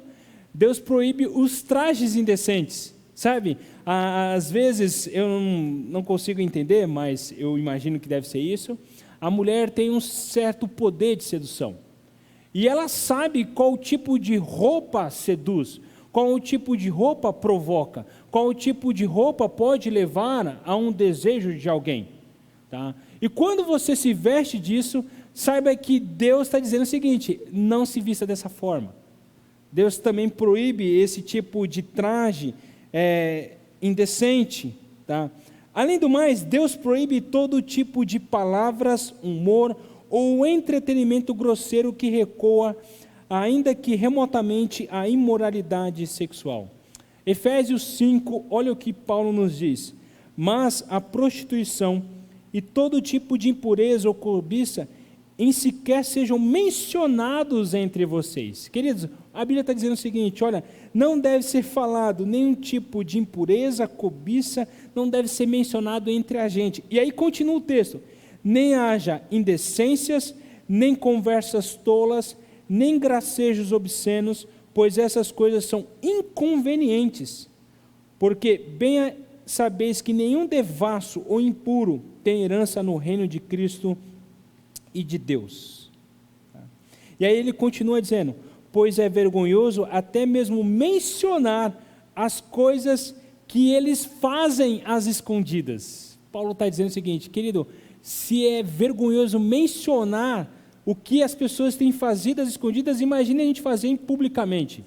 Deus proíbe os trajes indecentes, sabe? Às vezes eu não consigo entender, mas eu imagino que deve ser isso. A mulher tem um certo poder de sedução. E ela sabe qual tipo de roupa seduz, qual o tipo de roupa provoca, qual o tipo de roupa pode levar a um desejo de alguém. Tá? E quando você se veste disso, saiba que Deus está dizendo o seguinte: não se vista dessa forma. Deus também proíbe esse tipo de traje indecente. Tá? Além do mais, Deus proíbe todo tipo de palavras, humor ou entretenimento grosseiro que recoa, ainda que remotamente, à imoralidade sexual. Efésios 5, olha o que Paulo nos diz: mas a prostituição e todo tipo de impureza ou cobiça em sequer sejam mencionados entre vocês. Queridos, a Bíblia está dizendo o seguinte: olha, não deve ser falado nenhum tipo de impureza, cobiça, não deve ser mencionado entre a gente. E aí continua o texto: nem haja indecências, nem conversas tolas, nem gracejos obscenos, pois essas coisas são inconvenientes. Porque bem sabeis que nenhum devasso ou impuro tem herança no reino de Cristo e de Deus. E aí ele continua dizendo: pois é vergonhoso até mesmo mencionar as coisas que eles fazem às escondidas. Paulo está dizendo o seguinte: querido, se é vergonhoso mencionar o que as pessoas têm fazido às escondidas, imagine a gente fazer publicamente,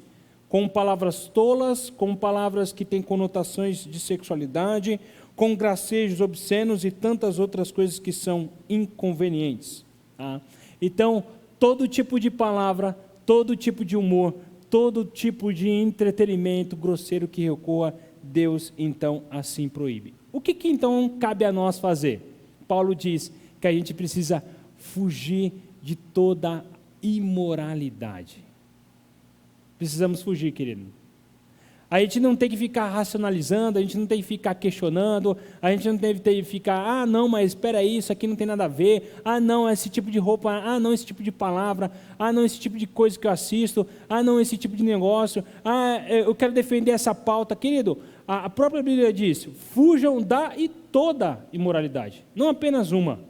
com palavras tolas, com palavras que têm conotações de sexualidade, com gracejos obscenos e tantas outras coisas que são inconvenientes. Tá? Então, todo tipo de palavra, todo tipo de humor, todo tipo de entretenimento grosseiro que recoa, Deus então assim proíbe. O que então cabe a nós fazer? Paulo diz que a gente precisa fugir de toda imoralidade. Precisamos fugir, querido. A gente não tem que ficar racionalizando, a gente não tem que ficar questionando, a gente não tem que ficar, não, mas espera aí, isso aqui não tem nada a ver, não, esse tipo de roupa, não, esse tipo de palavra, não, esse tipo de coisa que eu assisto, não, esse tipo de negócio, eu quero defender essa pauta. Querido, a própria Bíblia diz: fujam da e toda imoralidade, não apenas uma,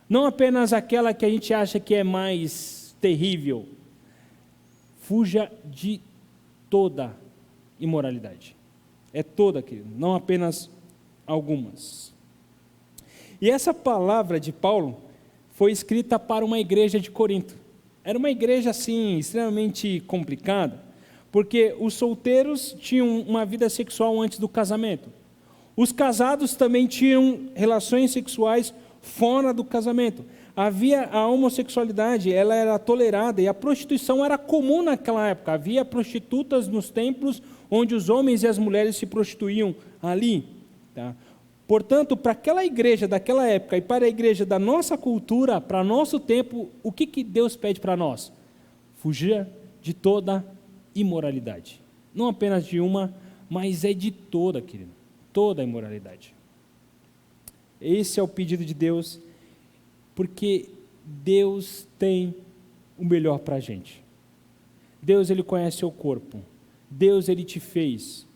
não apenas aquela que a gente acha que é mais terrível. Fuja de toda imoralidade. É toda, querido, não apenas algumas. E essa palavra de Paulo foi escrita para uma igreja de Corinto. Era uma igreja, assim, extremamente complicada, porque os solteiros tinham uma vida sexual antes do casamento. Os casados também tinham relações sexuais fora do casamento. Havia a homossexualidade, ela era tolerada, e a prostituição era comum naquela época. Havia prostitutas nos templos onde os homens e as mulheres se prostituíam ali. Tá? Portanto, para aquela igreja daquela época e para a igreja da nossa cultura, para nosso tempo, o que Deus pede para nós? Fugir de toda imoralidade. Não apenas de uma, mas é de toda, querido. Toda a imoralidade. Esse é o pedido de Deus, porque Deus tem o melhor para a gente. Deus, Ele conhece seu corpo. Deus, Ele te fez.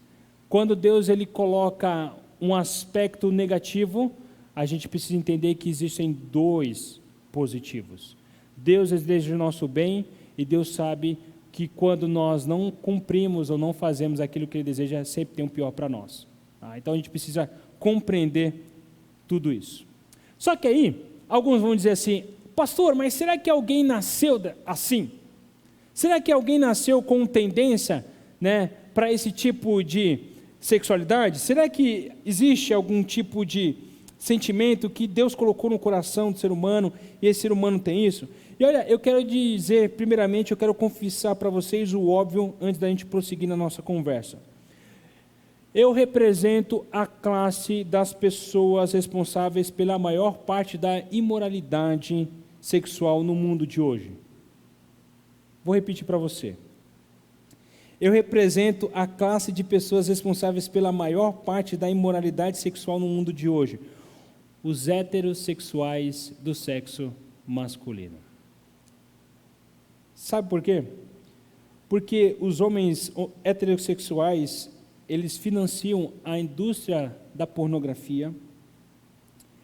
Quando Deus, Ele coloca um aspecto negativo, a gente precisa entender que existem dois positivos. Deus deseja o nosso bem, e Deus sabe que quando nós não cumprimos ou não fazemos aquilo que Ele deseja, sempre tem um pior para nós. Então a gente precisa compreender tudo isso. Só que aí, alguns vão dizer assim: pastor, mas será que alguém nasceu assim? Será que alguém nasceu com tendência, para esse tipo de sexualidade? Será que existe algum tipo de sentimento que Deus colocou no coração do ser humano e esse ser humano tem isso? E olha, eu quero dizer, primeiramente, eu quero confessar para vocês o óbvio antes da gente prosseguir na nossa conversa. Eu represento a classe das pessoas responsáveis pela maior parte da imoralidade sexual no mundo de hoje. Vou repetir para você. Eu represento a classe de pessoas responsáveis pela maior parte da imoralidade sexual no mundo de hoje. Os heterossexuais do sexo masculino. Sabe por quê? Porque os homens heterossexuais, eles financiam a indústria da pornografia,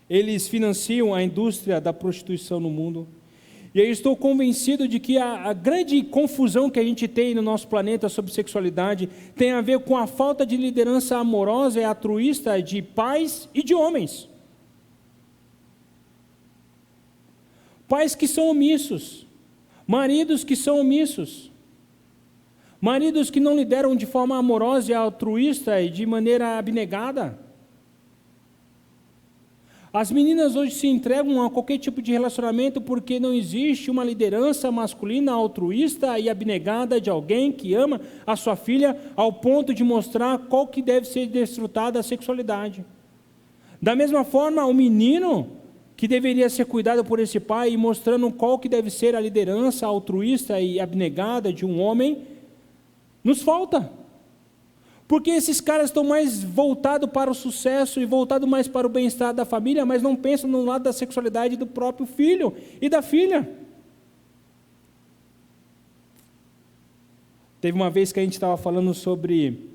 eles financiam a indústria da prostituição no mundo. E eu estou convencido de que a grande confusão que a gente tem no nosso planeta sobre sexualidade tem a ver com a falta de liderança amorosa e altruísta de pais e de homens. Pais que são omissos, maridos que são omissos, maridos que não lideram de forma amorosa e altruísta e de maneira abnegada. As meninas hoje se entregam a qualquer tipo de relacionamento porque não existe uma liderança masculina altruísta e abnegada de alguém que ama a sua filha ao ponto de mostrar qual que deve ser desfrutada a sexualidade. Da mesma forma, o menino que deveria ser cuidado por esse pai e mostrando qual que deve ser a liderança altruísta e abnegada de um homem, nos falta. Porque esses caras estão mais voltados para o sucesso e voltados mais para o bem-estar da família, mas não pensam no lado da sexualidade do próprio filho e da filha. Teve uma vez que a gente estava falando sobre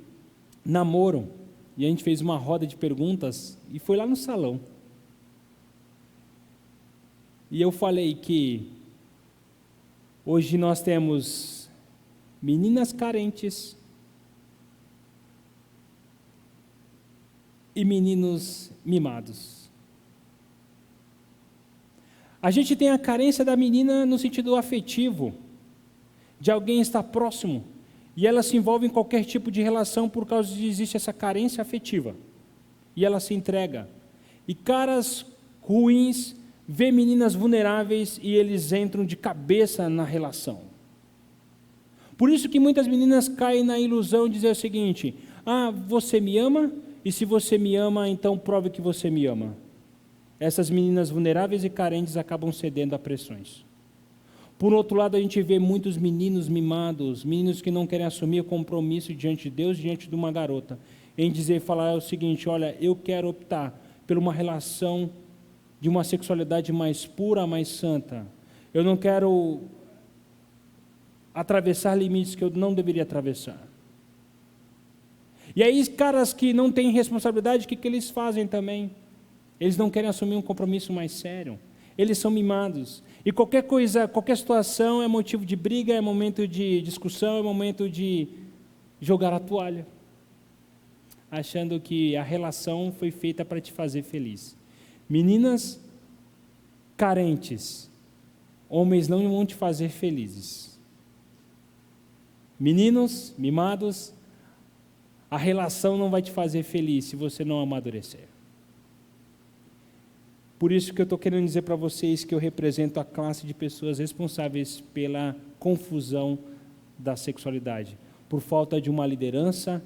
namoro, e a gente fez uma roda de perguntas, e foi lá no salão. E eu falei que hoje nós temos meninas carentes e meninos mimados. A gente tem a carência da menina no sentido afetivo, de alguém estar próximo, e ela se envolve em qualquer tipo de relação por causa de existe essa carência afetiva, e ela se entrega. E caras ruins vê meninas vulneráveis e eles entram de cabeça na relação. Por isso que muitas meninas caem na ilusão de dizer o seguinte: você me ama? E se você me ama, então prove que você me ama. Essas meninas vulneráveis e carentes acabam cedendo a pressões. Por outro lado, a gente vê muitos meninos mimados, meninos que não querem assumir o compromisso diante de Deus, diante de uma garota, em falar o seguinte: olha, eu quero optar por uma relação de uma sexualidade mais pura, mais santa. Eu não quero atravessar limites que eu não deveria atravessar. E aí, caras que não têm responsabilidade, o que eles fazem também? Eles não querem assumir um compromisso mais sério. Eles são mimados. E qualquer coisa, qualquer situação é motivo de briga, é momento de discussão, é momento de jogar a toalha, achando que a relação foi feita para te fazer feliz. Meninas carentes, homens não vão te fazer felizes. Meninos mimados, a relação não vai te fazer feliz se você não amadurecer. Por isso que eu estou querendo dizer para vocês que eu represento a classe de pessoas responsáveis pela confusão da sexualidade, por falta de uma liderança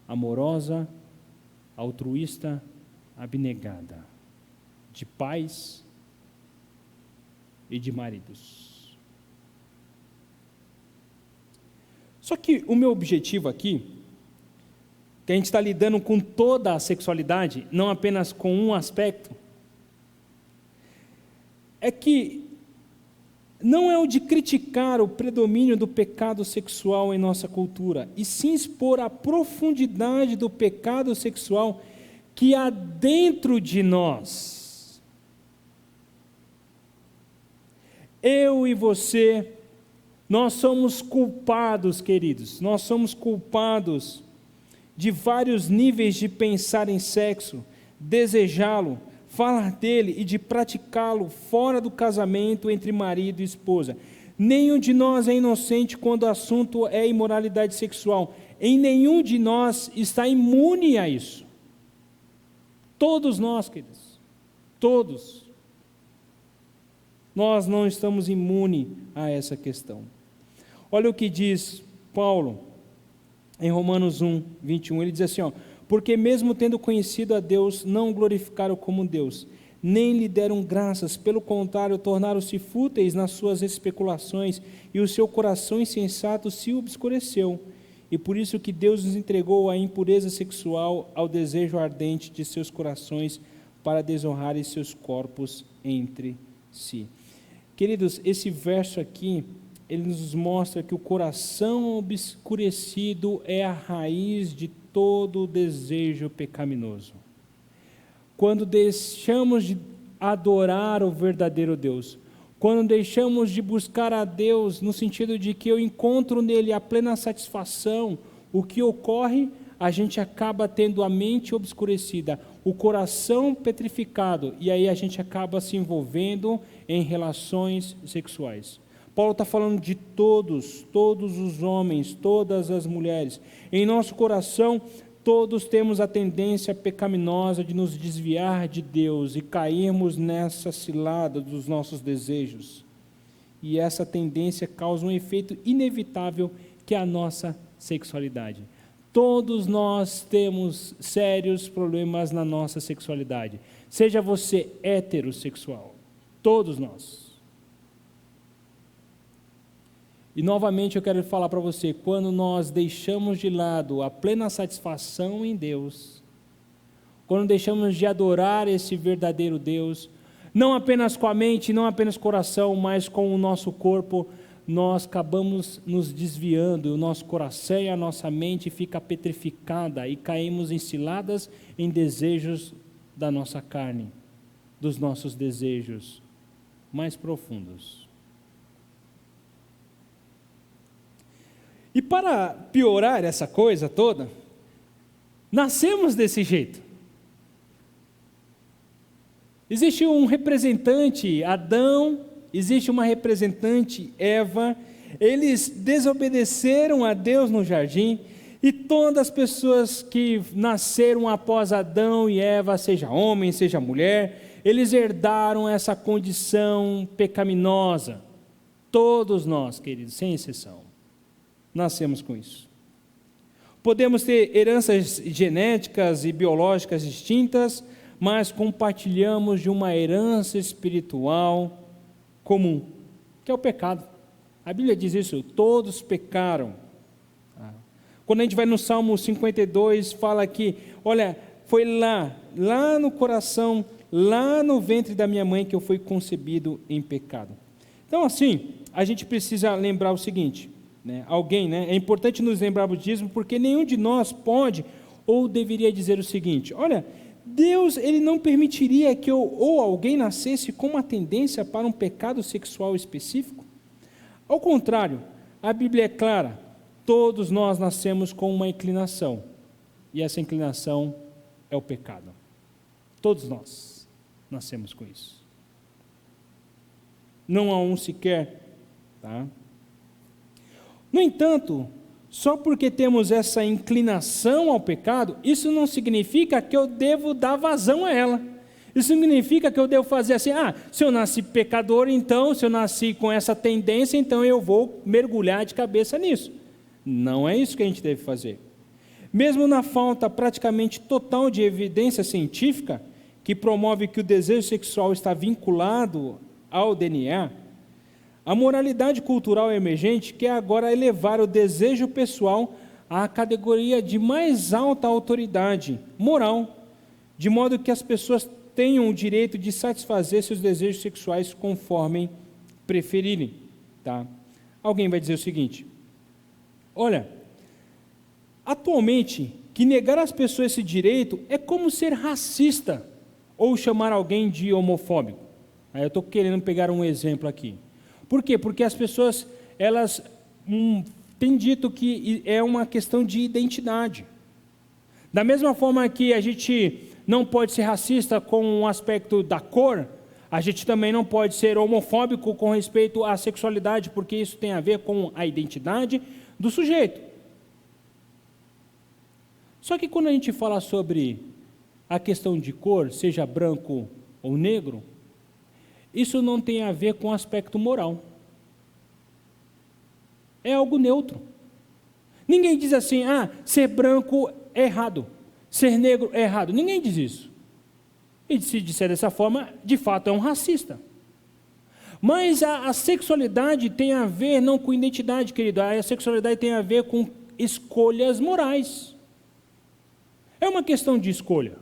amorosa, altruísta, abnegada, de pais e de maridos. Só que o meu objetivo aqui, que a gente está lidando com toda a sexualidade, não apenas com um aspecto, é que não é o de criticar o predomínio do pecado sexual em nossa cultura, e sim expor a profundidade do pecado sexual que há dentro de nós. Eu e você, nós somos culpados, queridos, nós somos culpados de vários níveis de pensar em sexo, desejá-lo, falar dele e de praticá-lo fora do casamento entre marido e esposa. Nenhum de nós é inocente quando o assunto é imoralidade sexual. Em nenhum de nós está imune a isso. Todos nós, queridos, todos. Nós não estamos imunes a essa questão. Olha o que diz Paulo em Romanos 1, 21, ele diz assim, porque mesmo tendo conhecido a Deus, não o glorificaram como Deus, nem lhe deram graças, pelo contrário, tornaram-se fúteis nas suas especulações, e o seu coração insensato se obscureceu. E por isso que Deus nos entregou à impureza sexual, ao desejo ardente de seus corações, para desonrarem seus corpos entre si. Queridos, esse verso aqui, ele nos mostra que o coração obscurecido é a raiz de todo o desejo pecaminoso. Quando deixamos de adorar o verdadeiro Deus, quando deixamos de buscar a Deus no sentido de que eu encontro nele a plena satisfação, o que ocorre? A gente acaba tendo a mente obscurecida, o coração petrificado, e aí a gente acaba se envolvendo em relações sexuais. Paulo está falando de todos os homens, todas as mulheres. Em nosso coração, todos temos a tendência pecaminosa de nos desviar de Deus e cairmos nessa cilada dos nossos desejos. E essa tendência causa um efeito inevitável, que é a nossa sexualidade. Todos nós temos sérios problemas na nossa sexualidade. Seja você heterossexual, todos nós. E novamente eu quero falar para você, quando nós deixamos de lado a plena satisfação em Deus, quando deixamos de adorar esse verdadeiro Deus, não apenas com a mente, não apenas com o coração, mas com o nosso corpo, nós acabamos nos desviando, o nosso coração e a nossa mente fica petrificada e caímos em ciladas em desejos da nossa carne, dos nossos desejos mais profundos. E para piorar essa coisa toda, nascemos desse jeito. Existe um representante, Adão, existe uma representante, Eva. Eles desobedeceram a Deus no jardim, e todas as pessoas que nasceram após Adão e Eva, seja homem, seja mulher, eles herdaram essa condição pecaminosa. Todos nós, queridos, sem exceção, nascemos com isso. Podemos ter heranças genéticas e biológicas distintas, mas compartilhamos de uma herança espiritual comum, que é o pecado. A Bíblia diz isso, todos pecaram. Quando a gente vai no Salmo 52, fala que, olha, foi lá no coração, lá no ventre da minha mãe que eu fui concebido em pecado. Então, assim, a gente precisa lembrar o seguinte, é importante nos lembrarmos disso, porque nenhum de nós pode ou deveria dizer o seguinte, olha, Deus, ele não permitiria que eu ou alguém nascesse com uma tendência para um pecado sexual específico? Ao contrário, a Bíblia é clara, todos nós nascemos com uma inclinação, e essa inclinação é o pecado. Todos nós nascemos com isso. Não há um sequer, tá? No entanto, só porque temos essa inclinação ao pecado, isso não significa que eu devo dar vazão a ela. Isso significa que eu devo fazer assim, se eu nasci pecador, então, se eu nasci com essa tendência, então eu vou mergulhar de cabeça nisso. Não é isso que a gente deve fazer. Mesmo na falta praticamente total de evidência científica, que promove que o desejo sexual está vinculado ao DNA, a moralidade cultural emergente quer agora elevar o desejo pessoal à categoria de mais alta autoridade moral, de modo que as pessoas tenham o direito de satisfazer seus desejos sexuais conforme preferirem. Tá? Alguém vai dizer o seguinte, olha, atualmente, que negar às pessoas esse direito é como ser racista ou chamar alguém de homofóbico. Aí eu estou querendo pegar um exemplo aqui. Por quê? Porque as pessoas, elas têm dito que é uma questão de identidade. Da mesma forma que a gente não pode ser racista com o aspecto da cor, a gente também não pode ser homofóbico com respeito à sexualidade, porque isso tem a ver com a identidade do sujeito. Só que quando a gente fala sobre a questão de cor, seja branco ou negro, isso não tem a ver com o aspecto moral. É algo neutro. Ninguém diz assim, ser branco é errado, ser negro é errado. Ninguém diz isso. E se disser dessa forma, de fato é um racista. Mas a sexualidade tem a ver não com identidade, querido. A sexualidade tem a ver com escolhas morais. É uma questão de escolha.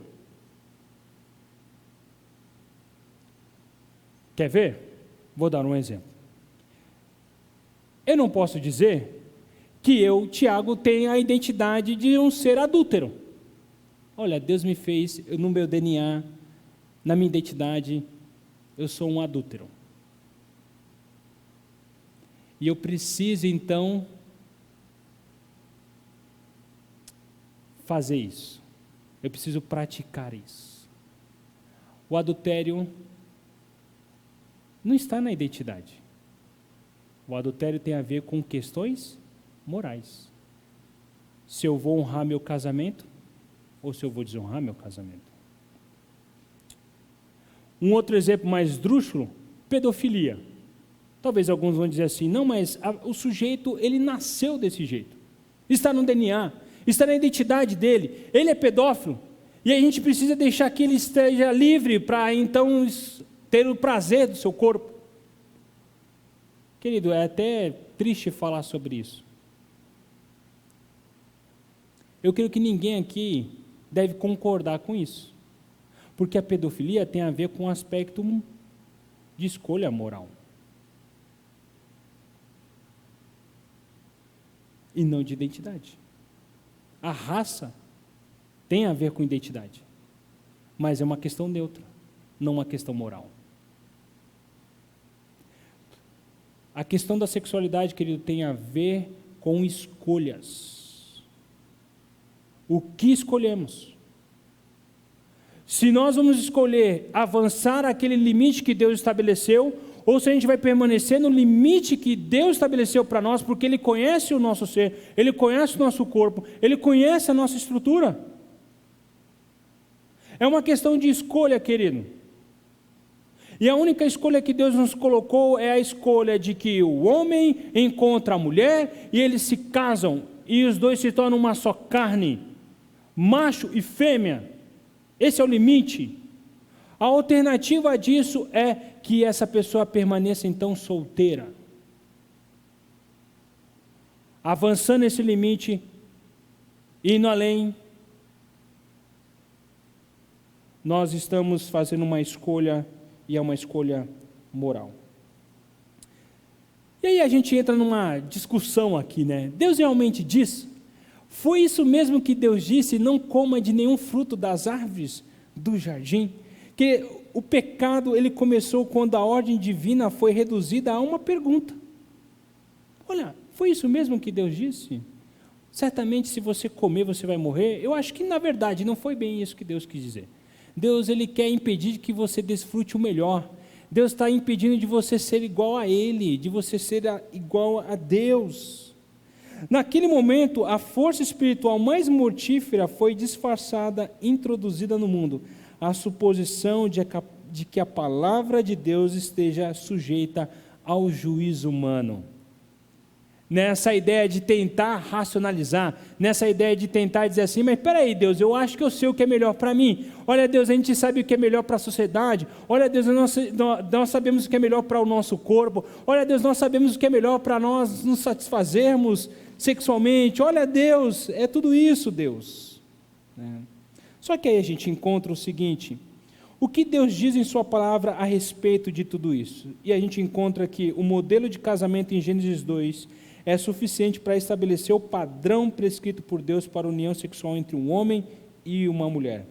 Quer ver? Vou dar um exemplo. Eu não posso dizer que eu, Tiago, tenho a identidade de um ser adúltero. Olha, Deus me fez, no meu DNA, na minha identidade, eu sou um adúltero. E eu preciso, então, fazer isso. Eu preciso praticar isso. O adultério não está na identidade. O adultério tem a ver com questões morais. Se eu vou honrar meu casamento ou se eu vou desonrar meu casamento. Um outro exemplo mais esdrúxulo, pedofilia. Talvez alguns vão dizer assim, não, mas o sujeito, ele nasceu desse jeito. Está no DNA, está na identidade dele. Ele é pedófilo. E a gente precisa deixar que ele esteja livre para, então, ter o prazer do seu corpo. Querido, é até triste falar sobre isso. Eu creio que ninguém aqui deve concordar com isso. Porque a pedofilia tem a ver com um aspecto de escolha moral. E não de identidade. A raça tem a ver com identidade. Mas é uma questão neutra, não uma questão moral. A questão da sexualidade, querido, tem a ver com escolhas. O que escolhemos? Se nós vamos escolher avançar aquele limite que Deus estabeleceu, ou se a gente vai permanecer no limite que Deus estabeleceu para nós, porque Ele conhece o nosso ser, Ele conhece o nosso corpo, Ele conhece a nossa estrutura. É uma questão de escolha, querido. E a única escolha que Deus nos colocou é a escolha de que o homem encontra a mulher e eles se casam e os dois se tornam uma só carne, macho e fêmea. Esse é o limite. A alternativa disso é que essa pessoa permaneça então solteira. Avançando esse limite, indo além, nós estamos fazendo uma escolha e é uma escolha moral. E aí a gente entra numa discussão aqui, né? Deus realmente diz? Foi isso mesmo que Deus disse, não coma de nenhum fruto das árvores do jardim? Que o pecado, ele começou quando a ordem divina foi reduzida a uma pergunta. Olha, foi isso mesmo que Deus disse? Certamente se você comer você vai morrer. Eu acho que na verdade não foi bem isso que Deus quis dizer. Deus, ele quer impedir que você desfrute o melhor. Deus está impedindo de você ser igual a Ele, de você ser igual a Deus. Naquele momento, a força espiritual mais mortífera foi disfarçada, introduzida no mundo. A suposição de que a palavra de Deus esteja sujeita ao juízo humano. Nessa ideia de tentar racionalizar, nessa ideia de tentar dizer assim, mas espera aí, Deus, eu acho que eu sei o que é melhor para mim. Olha, Deus, a gente sabe o que é melhor para a sociedade. Olha, Deus, nós sabemos o que é melhor para o nosso corpo. Olha, Deus, nós sabemos o que é melhor para nós nos satisfazermos sexualmente. Olha, Deus, é tudo isso, Deus. Só que aí a gente encontra o seguinte, o que Deus diz em sua palavra a respeito de tudo isso? E a gente encontra que o modelo de casamento em Gênesis 2 é suficiente para estabelecer o padrão prescrito por Deus para a união sexual entre um homem e uma mulher.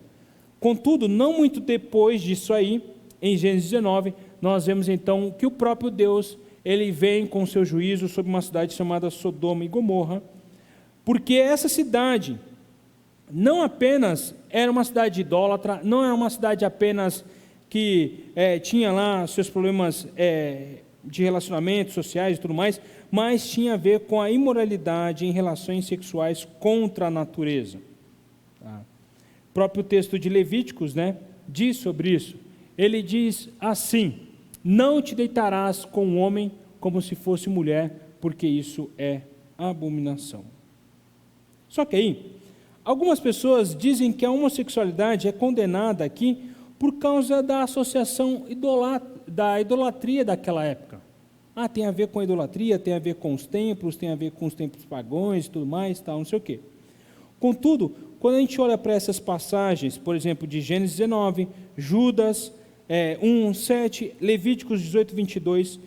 Contudo, não muito depois disso aí, em Gênesis 19, nós vemos então que o próprio Deus, ele vem com seu juízo sobre uma cidade chamada Sodoma e Gomorra, porque essa cidade não apenas era uma cidade idólatra, não era uma cidade apenas que tinha lá seus problemas de relacionamentos sociais e tudo mais, mas tinha a ver com a imoralidade em relações sexuais contra a natureza. O próprio texto de Levíticos, diz sobre isso. Ele diz assim, não te deitarás com um homem como se fosse mulher, porque isso é abominação. Só que aí, Algumas pessoas dizem que a homossexualidade é condenada aqui por causa da associação da idolatria daquela época. Tem a ver com a idolatria, tem a ver com os templos, tem a ver com os templos pagãos e tudo mais, tal, não sei o quê. Contudo, quando a gente olha para essas passagens, por exemplo, de Gênesis 19, Judas 1, 7, Levíticos 18, 22,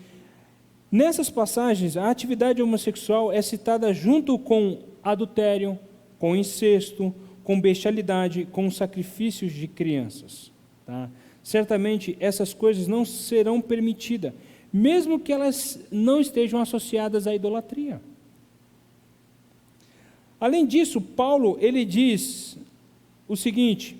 nessas passagens, a atividade homossexual é citada junto com adultério, com incesto, com bestialidade, com sacrifícios de crianças. Tá? Certamente, essas coisas não serão permitidas, mesmo que elas não estejam associadas à idolatria. Além disso, Paulo, ele diz o seguinte: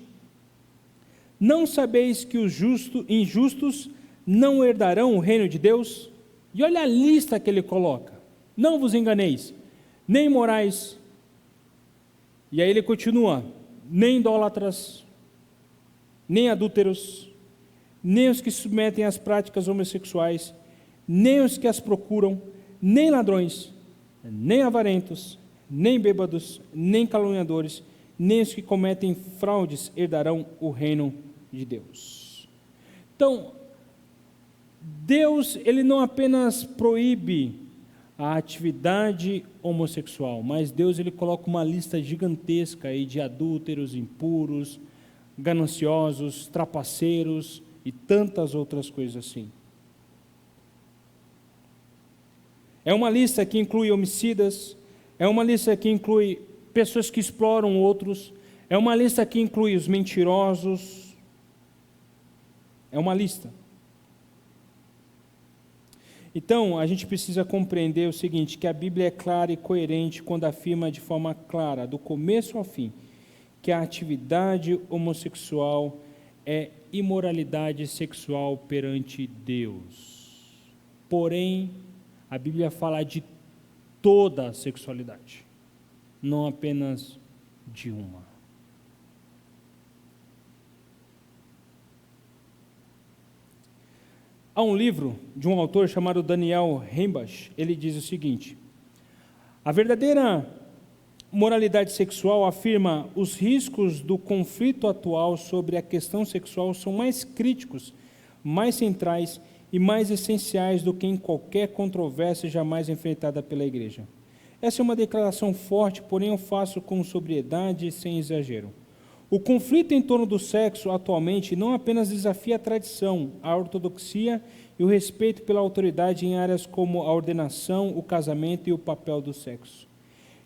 não sabeis que os injustos não herdarão o reino de Deus? E olha a lista que ele coloca: não vos enganeis, nem imorais, e aí ele continua, nem idólatras, nem adúlteros, nem os que se submetem às práticas homossexuais, nem os que as procuram, nem ladrões, nem avarentos, nem bêbados, nem caluniadores, nem os que cometem fraudes herdarão o reino de Deus. Então, Deus, ele não apenas proíbe a atividade homossexual, mas Deus, ele coloca uma lista gigantesca aí de adúlteros, impuros, gananciosos, trapaceiros e tantas outras coisas assim. É uma lista que inclui homicidas, é uma lista que inclui pessoas que exploram outros, é uma lista que inclui os mentirosos, é uma lista. Então, a gente precisa compreender o seguinte, que a Bíblia é clara e coerente quando afirma de forma clara, do começo ao fim, que a atividade homossexual é imoralidade sexual perante Deus. Porém, a Bíblia fala de toda a sexualidade, não apenas de uma. Há um livro de um autor chamado Daniel Rembach, ele diz o seguinte: a verdadeira moralidade sexual afirma os riscos do conflito atual sobre a questão sexual são mais críticos, mais centrais e mais essenciais do que em qualquer controvérsia jamais enfrentada pela igreja. Essa é uma declaração forte, porém eu faço com sobriedade e sem exagero. O conflito em torno do sexo atualmente não apenas desafia a tradição, a ortodoxia e o respeito pela autoridade em áreas como a ordenação, o casamento e o papel do sexo.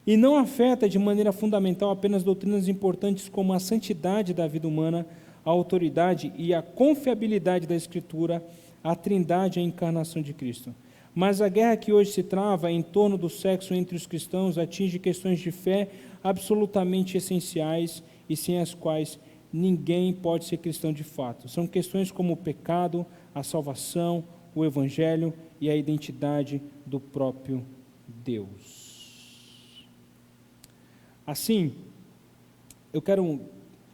E não afeta de maneira fundamental apenas doutrinas importantes como a santidade da vida humana, a autoridade e a confiabilidade da Escritura, a trindade e a encarnação de Cristo. Mas a guerra que hoje se trava em torno do sexo entre os cristãos atinge questões de fé absolutamente essenciais e sem as quais ninguém pode ser cristão de fato. São questões como o pecado, a salvação, o evangelho e a identidade do próprio Deus. Assim, eu quero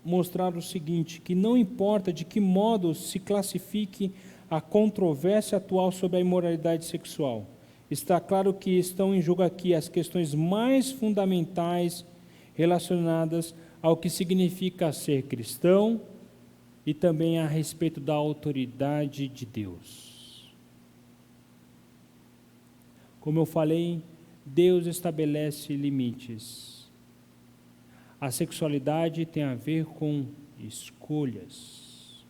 mostrar o seguinte, que não importa de que modo se classifique a controvérsia atual sobre a imoralidade sexual, está claro que estão em jogo aqui as questões mais fundamentais relacionadas ao que significa ser cristão e também a respeito da autoridade de Deus. Como eu falei, Deus estabelece limites. A sexualidade tem a ver com escolhas.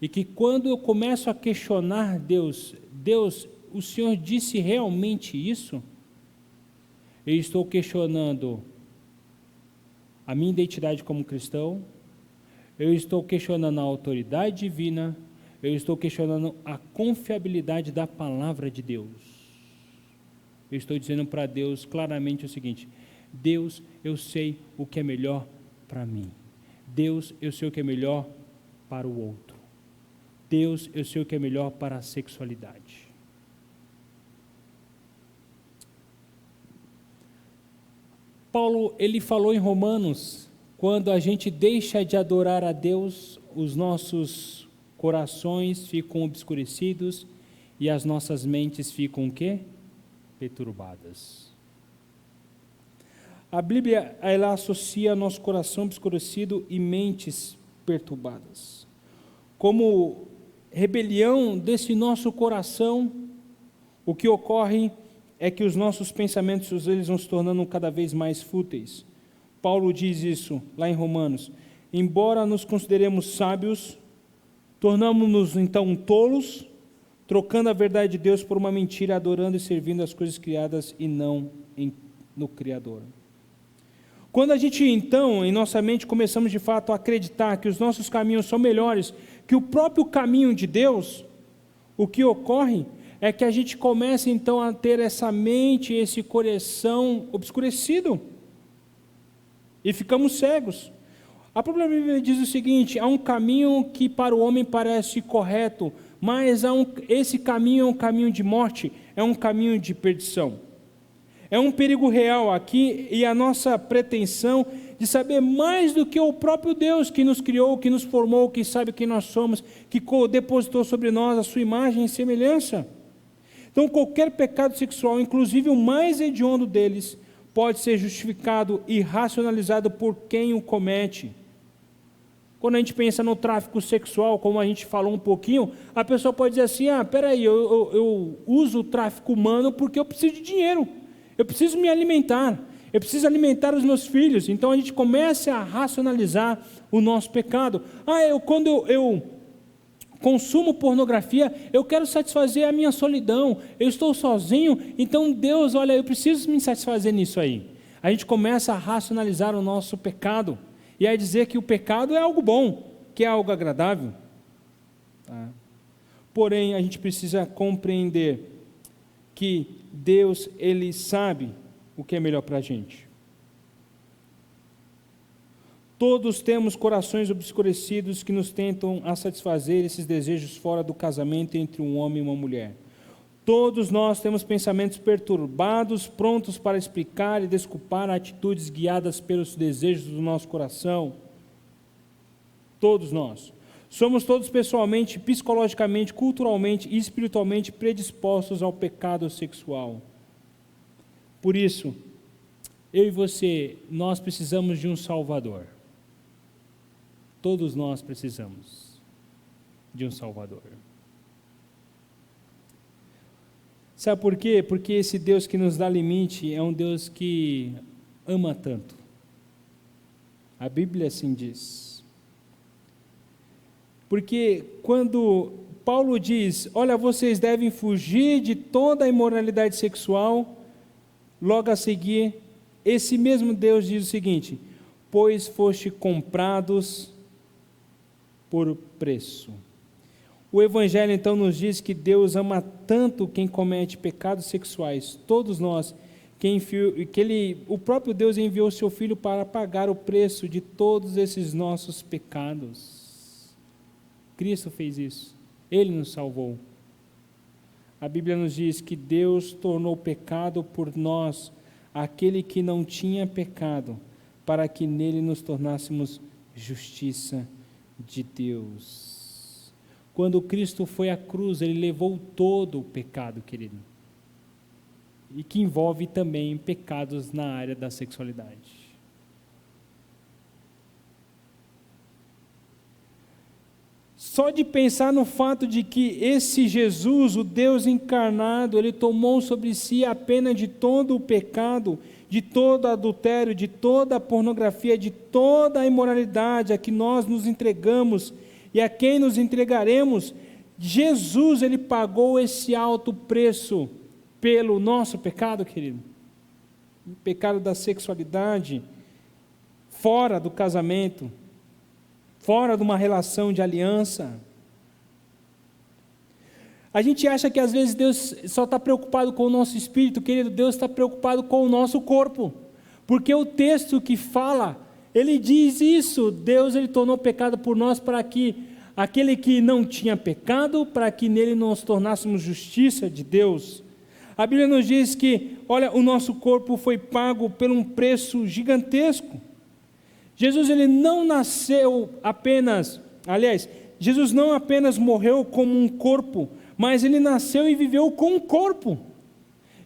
E que quando eu começo a questionar Deus, o Senhor disse realmente isso? Eu estou questionando a minha identidade como cristão, eu estou questionando a autoridade divina, eu estou questionando a confiabilidade da palavra de Deus. Eu estou dizendo para Deus claramente o seguinte: Deus, eu sei o que é melhor para mim. Deus, eu sei o que é melhor para o outro. Deus, eu sei o que é melhor para a sexualidade. Paulo, ele falou em Romanos, quando a gente deixa de adorar a Deus, os nossos corações ficam obscurecidos e as nossas mentes ficam o quê? Perturbadas. A Bíblia, ela associa nosso coração obscurecido e mentes perturbadas. Como rebelião desse nosso coração, o que ocorre é que os nossos pensamentos eles vão se tornando cada vez mais fúteis. Paulo diz isso lá em Romanos. Embora nos consideremos sábios, tornamos-nos então tolos, trocando a verdade de Deus por uma mentira, adorando e servindo as coisas criadas e não no Criador. Quando a gente então, em nossa mente, começamos de fato a acreditar que os nossos caminhos são melhores que o próprio caminho de Deus, o que ocorre é que a gente começa então a ter essa mente, esse coração obscurecido e ficamos cegos. A própria Bíblia diz o seguinte: há um caminho que para o homem parece correto, mas esse caminho é um caminho de morte, é um caminho de perdição. É um perigo real aqui, e a nossa pretensão de saber mais do que o próprio Deus que nos criou, que nos formou, que sabe quem nós somos, que depositou sobre nós a sua imagem e semelhança. Então qualquer pecado sexual, inclusive o mais hediondo deles, pode ser justificado e racionalizado por quem o comete. Quando a gente pensa no tráfico sexual, como a gente falou um pouquinho, a pessoa pode dizer assim: peraí, eu uso o tráfico humano porque eu preciso de dinheiro. Eu preciso me alimentar, eu preciso alimentar os meus filhos. Então a gente começa a racionalizar o nosso pecado. Quando eu consumo pornografia, eu quero satisfazer a minha solidão, eu estou sozinho, então Deus, olha, eu preciso me satisfazer nisso aí. A gente começa a racionalizar o nosso pecado, e a dizer que o pecado é algo bom, que é algo agradável. Porém, a gente precisa compreender que Deus, Ele sabe o que é melhor para a gente. Todos temos corações obscurecidos que nos tentam a satisfazer esses desejos fora do casamento entre um homem e uma mulher. Todos nós temos pensamentos perturbados, prontos para explicar e desculpar atitudes guiadas pelos desejos do nosso coração. Todos nós. Somos todos pessoalmente, psicologicamente, culturalmente e espiritualmente predispostos ao pecado sexual. Por isso, eu e você, nós precisamos de um Salvador. Todos nós precisamos de um Salvador. Sabe por quê? Porque esse Deus que nos dá limite é um Deus que ama tanto. A Bíblia assim diz. Porque quando Paulo diz, olha, vocês devem fugir de toda a imoralidade sexual, logo a seguir, esse mesmo Deus diz o seguinte: pois foste comprados por preço. O Evangelho então nos diz que Deus ama tanto quem comete pecados sexuais, todos nós, o próprio Deus enviou seu Filho para pagar o preço de todos esses nossos pecados. Cristo fez isso, Ele nos salvou. A Bíblia nos diz que Deus tornou pecado por nós, aquele que não tinha pecado, para que nele nos tornássemos justiça de Deus. Quando Cristo foi à cruz, Ele levou todo o pecado, querido, e que envolve também pecados na área da sexualidade. Só de pensar no fato de que esse Jesus, o Deus encarnado, Ele tomou sobre si a pena de todo o pecado, de todo adultério, de toda a pornografia, de toda a imoralidade a que nós nos entregamos e a quem nos entregaremos, Jesus, Ele pagou esse alto preço pelo nosso pecado, querido. O pecado da sexualidade, fora do casamento, fora de uma relação de aliança. A gente acha que às vezes Deus só está preocupado com o nosso espírito, querido. Deus está preocupado com o nosso corpo, porque o texto que fala, ele diz isso: Deus, Ele tornou pecado por nós para que aquele que não tinha pecado, para que nele nos tornássemos justiça de Deus. A Bíblia nos diz que, olha, o nosso corpo foi pago por um preço gigantesco. Jesus, Ele não nasceu apenas, Jesus não apenas morreu como um corpo, mas Ele nasceu e viveu com um corpo.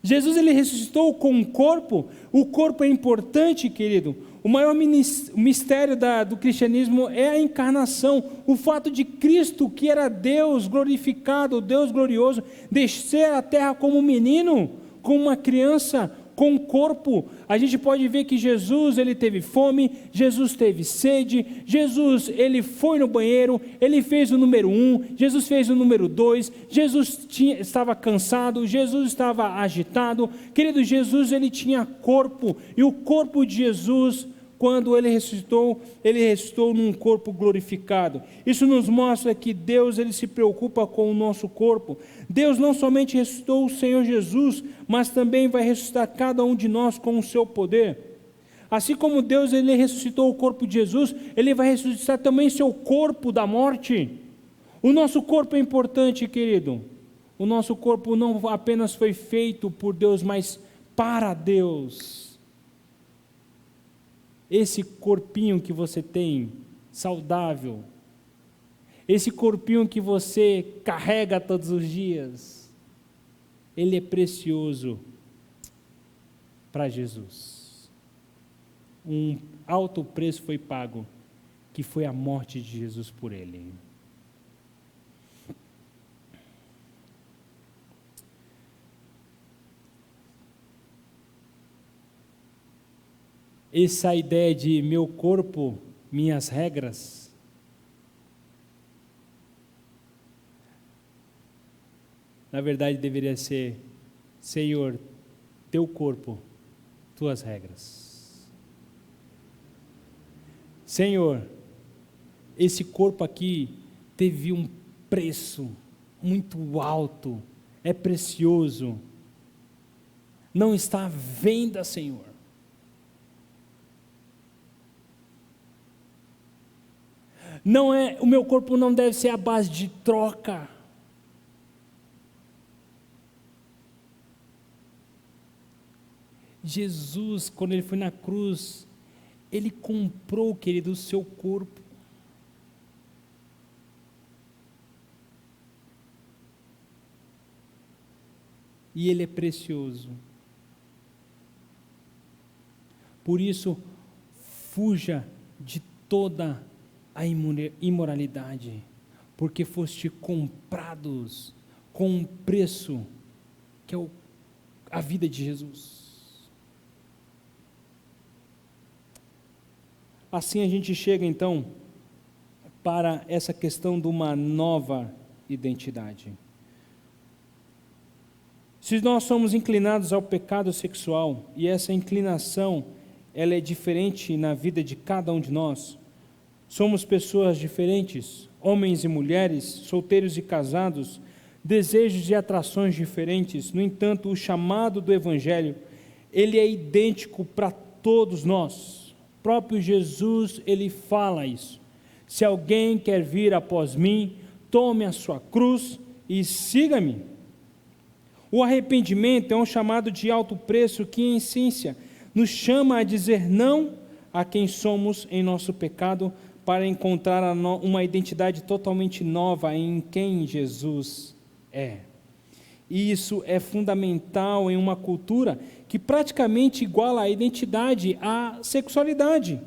Jesus ele ressuscitou com um corpo. O corpo é importante, querido. O maior mistério do cristianismo é a encarnação. O fato de Cristo, que era Deus glorificado, Deus glorioso, descer à terra como um menino, como uma criança, com um corpo. A gente pode ver que Jesus ele teve fome, Jesus teve sede, Jesus ele foi no banheiro, ele fez o número 1, Jesus fez o número 2, Jesus estava cansado, Jesus estava agitado. Querido, Jesus ele tinha corpo, e o corpo de Jesus, quando ele ressuscitou num corpo glorificado. Isso nos mostra que Deus ele se preocupa com o nosso corpo. Deus não somente ressuscitou o Senhor Jesus, mas também vai ressuscitar cada um de nós com o seu poder. Assim como Deus ele ressuscitou o corpo de Jesus, ele vai ressuscitar também seu corpo da morte. O nosso corpo é importante, querido. O nosso corpo não apenas foi feito por Deus, mas para Deus. Esse corpinho que você tem, saudável, esse corpinho que você carrega todos os dias, ele é precioso para Jesus. Um alto preço foi pago, que foi a morte de Jesus por ele. Essa ideia de meu corpo, minhas regras, na verdade deveria ser: Senhor, teu corpo, tuas regras. Senhor, esse corpo aqui teve um preço muito alto, é precioso, não está à venda, Senhor. O meu corpo não deve ser a base de troca. Jesus, quando ele foi na cruz, ele comprou, querido, o seu corpo. E ele é precioso. Por isso, fuja de toda a imoralidade, porque foste comprados com um preço, que é a vida de Jesus. Assim a gente chega então para essa questão de uma nova identidade. Se nós somos inclinados ao pecado sexual, e essa inclinação ela é diferente na vida de cada um de nós, somos pessoas diferentes, homens e mulheres, solteiros e casados, desejos e atrações diferentes. No entanto, o chamado do Evangelho, ele é idêntico para todos nós. O próprio Jesus, ele fala isso. Se alguém quer vir após mim, tome a sua cruz e siga-me. O arrependimento é um chamado de alto preço que, em essência, nos chama a dizer não a quem somos em nosso pecado, para encontrar uma identidade totalmente nova em quem Jesus é. E isso é fundamental em uma cultura que praticamente iguala a identidade à sexualidade.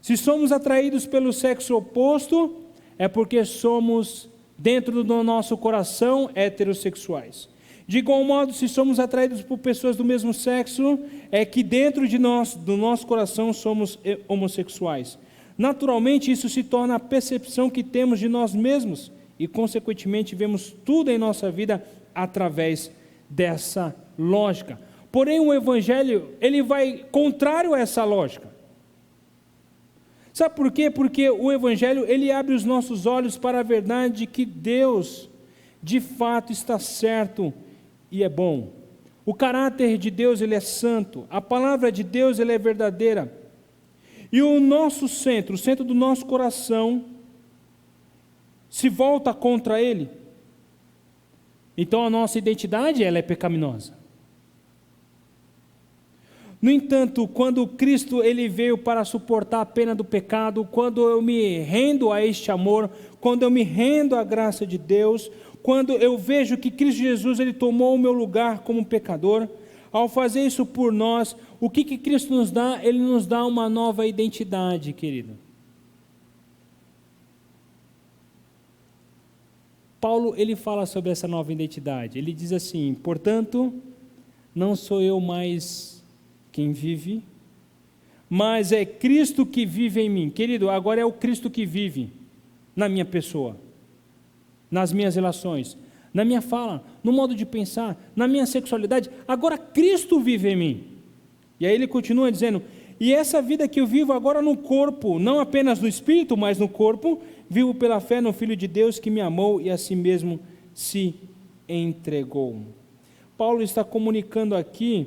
Se somos atraídos pelo sexo oposto, é porque somos, dentro do nosso coração, heterossexuais. De igual modo, se somos atraídos por pessoas do mesmo sexo, é que dentro de nós, do nosso coração, somos homossexuais. Naturalmente, isso se torna a percepção que temos de nós mesmos e, consequentemente, vemos tudo em nossa vida através dessa lógica. Porém, o Evangelho, ele vai contrário a essa lógica. Sabe por quê? Porque o Evangelho, ele abre os nossos olhos para a verdade de que Deus, de fato, está certo e é bom. O caráter de Deus, ele é santo. A palavra de Deus, ela é verdadeira. E o nosso centro, o centro do nosso coração, se volta contra Ele. Então a nossa identidade, ela é pecaminosa. No entanto, quando Cristo ele veio para suportar a pena do pecado, quando eu me rendo a este amor, quando eu me rendo à graça de Deus, quando eu vejo que Cristo Jesus ele tomou o meu lugar como pecador, Ao fazer isso por nós, o que Cristo nos dá? Ele nos dá uma nova identidade, querido. Paulo, ele fala sobre essa nova identidade. Ele diz assim: portanto, não sou eu mais quem vive, mas é Cristo que vive em mim. Querido, agora é o Cristo que vive na minha pessoa, nas minhas relações, na minha fala, no modo de pensar, na minha sexualidade. Agora Cristo vive em mim. E aí ele continua dizendo: e essa vida que eu vivo agora no corpo, não apenas no espírito, mas no corpo, vivo pela fé no Filho de Deus que me amou e a si mesmo se entregou. Paulo está comunicando aqui,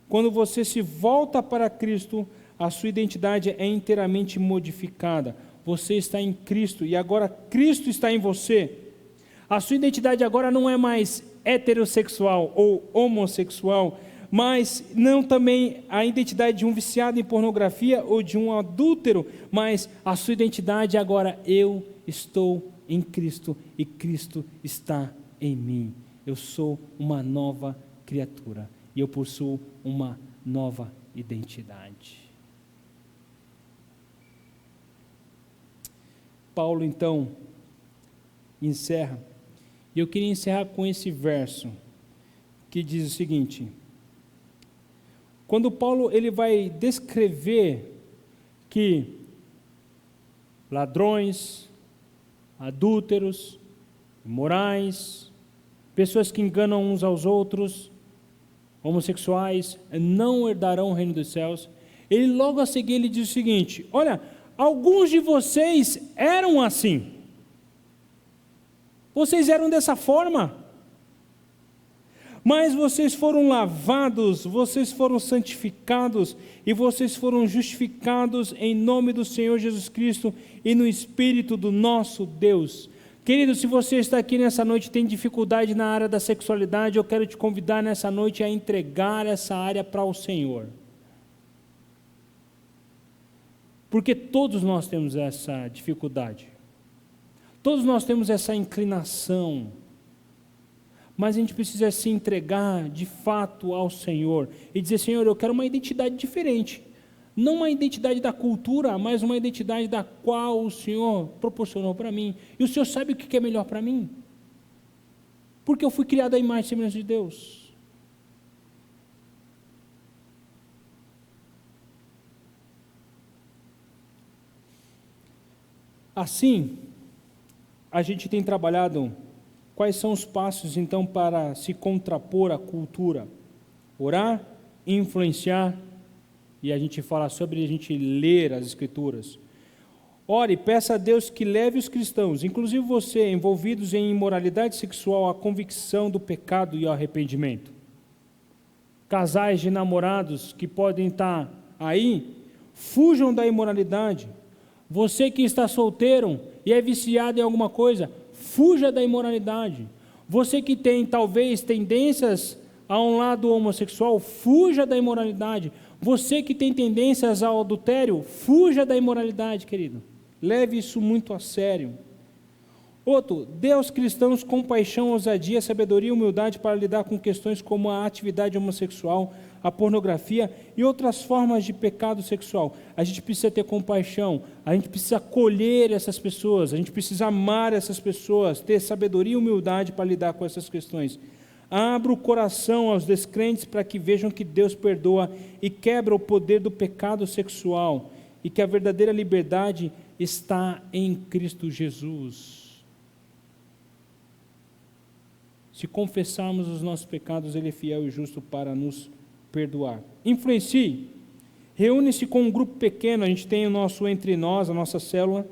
quando você se volta para Cristo, a sua identidade é inteiramente modificada. Você está em Cristo e agora Cristo está em você. A sua identidade agora não é mais heterossexual ou homossexual, mas não também a identidade de um viciado em pornografia ou de um adúltero, mas a sua identidade agora: eu estou em Cristo e Cristo está em mim. Eu sou uma nova criatura e eu possuo uma nova identidade. Paulo então encerra, e eu queria encerrar com esse verso que diz o seguinte: quando Paulo ele vai descrever que ladrões, adúlteros, imorais, pessoas que enganam uns aos outros, homossexuais, não herdarão o reino dos céus, ele logo a seguir ele diz o seguinte: olha, alguns de vocês eram assim, vocês eram dessa forma, mas vocês foram lavados, vocês foram santificados e vocês foram justificados em nome do Senhor Jesus Cristo e no Espírito do nosso Deus. Querido, se você está aqui nessa noite e tem dificuldade na área da sexualidade, eu quero te convidar nessa noite a entregar essa área para o Senhor. Porque todos nós temos essa dificuldade, todos nós temos essa inclinação, mas a gente precisa se entregar de fato ao Senhor e dizer: Senhor, eu quero uma identidade diferente, não uma identidade da cultura, mas uma identidade da qual o Senhor proporcionou para mim, e o Senhor sabe o que é melhor para mim, porque eu fui criado à imagem e semelhança de Deus. Assim, a gente tem trabalhado. Quais são os passos, então, para se contrapor à cultura? Orar, influenciar, e a gente fala sobre a gente ler as Escrituras. Ore, peça a Deus que leve os cristãos, inclusive você, envolvidos em imoralidade sexual, à convicção do pecado e ao arrependimento. Casais de namorados que podem estar aí, fujam da imoralidade. Você que está solteiro e é viciado em alguma coisa, fuja da imoralidade. Você que tem talvez tendências a um lado homossexual, fuja da imoralidade. Você que tem tendências ao adultério, fuja da imoralidade, querido. Leve isso muito a sério. Outro, dê aos cristãos compaixão, ousadia, sabedoria e humildade para lidar com questões como a atividade homossexual, a pornografia e outras formas de pecado sexual. A gente precisa ter compaixão, a gente precisa acolher essas pessoas, a gente precisa amar essas pessoas, ter sabedoria e humildade para lidar com essas questões. Abra o coração aos descrentes para que vejam que Deus perdoa e quebra o poder do pecado sexual e que a verdadeira liberdade está em Cristo Jesus. Se confessarmos os nossos pecados, Ele é fiel e justo para nos perdoar. Influencie. Reúne-se com um grupo pequeno, a gente tem o nosso entre nós, a nossa célula,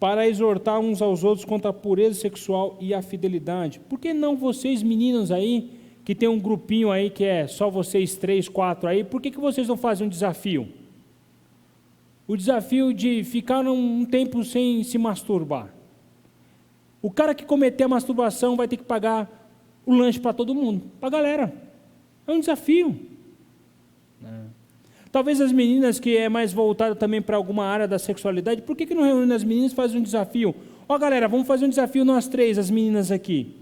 para exortar uns aos outros contra a pureza sexual e a fidelidade. Por que não vocês, meninos aí, que tem um grupinho aí que é só vocês 3, 4 aí, por que vocês não fazem um desafio? O desafio de ficar um tempo sem se masturbar. O cara que cometer a masturbação vai ter que pagar o lanche para todo mundo, para a galera. É um desafio. Talvez as meninas que é mais voltada também para alguma área da sexualidade, por que não reúne as meninas e faz um desafio? Ó galera, vamos fazer um desafio nós 3, as meninas aqui.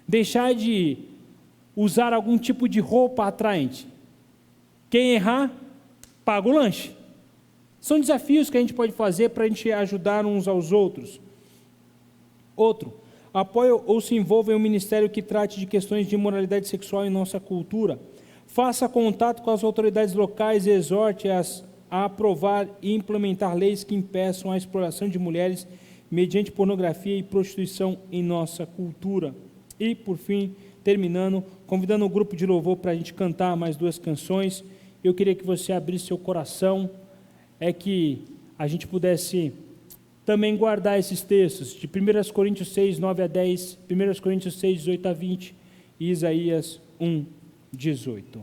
Deixar de usar algum tipo de roupa atraente. Quem errar, paga o lanche. São desafios que a gente pode fazer para a gente ajudar uns aos outros. Outro, apoie ou se envolva em um ministério que trate de questões de imoralidade sexual em nossa cultura. Faça contato com as autoridades locais e exorte-as a aprovar e implementar leis que impeçam a exploração de mulheres mediante pornografia e prostituição em nossa cultura. E, por fim, terminando, convidando o grupo de louvor para a gente cantar mais 2 canções, eu queria que você abrisse seu coração, que a gente pudesse também guardar esses textos de 1 Coríntios 6, 9 a 10, 1 Coríntios 6, 18 a 20 e Isaías 1, 18.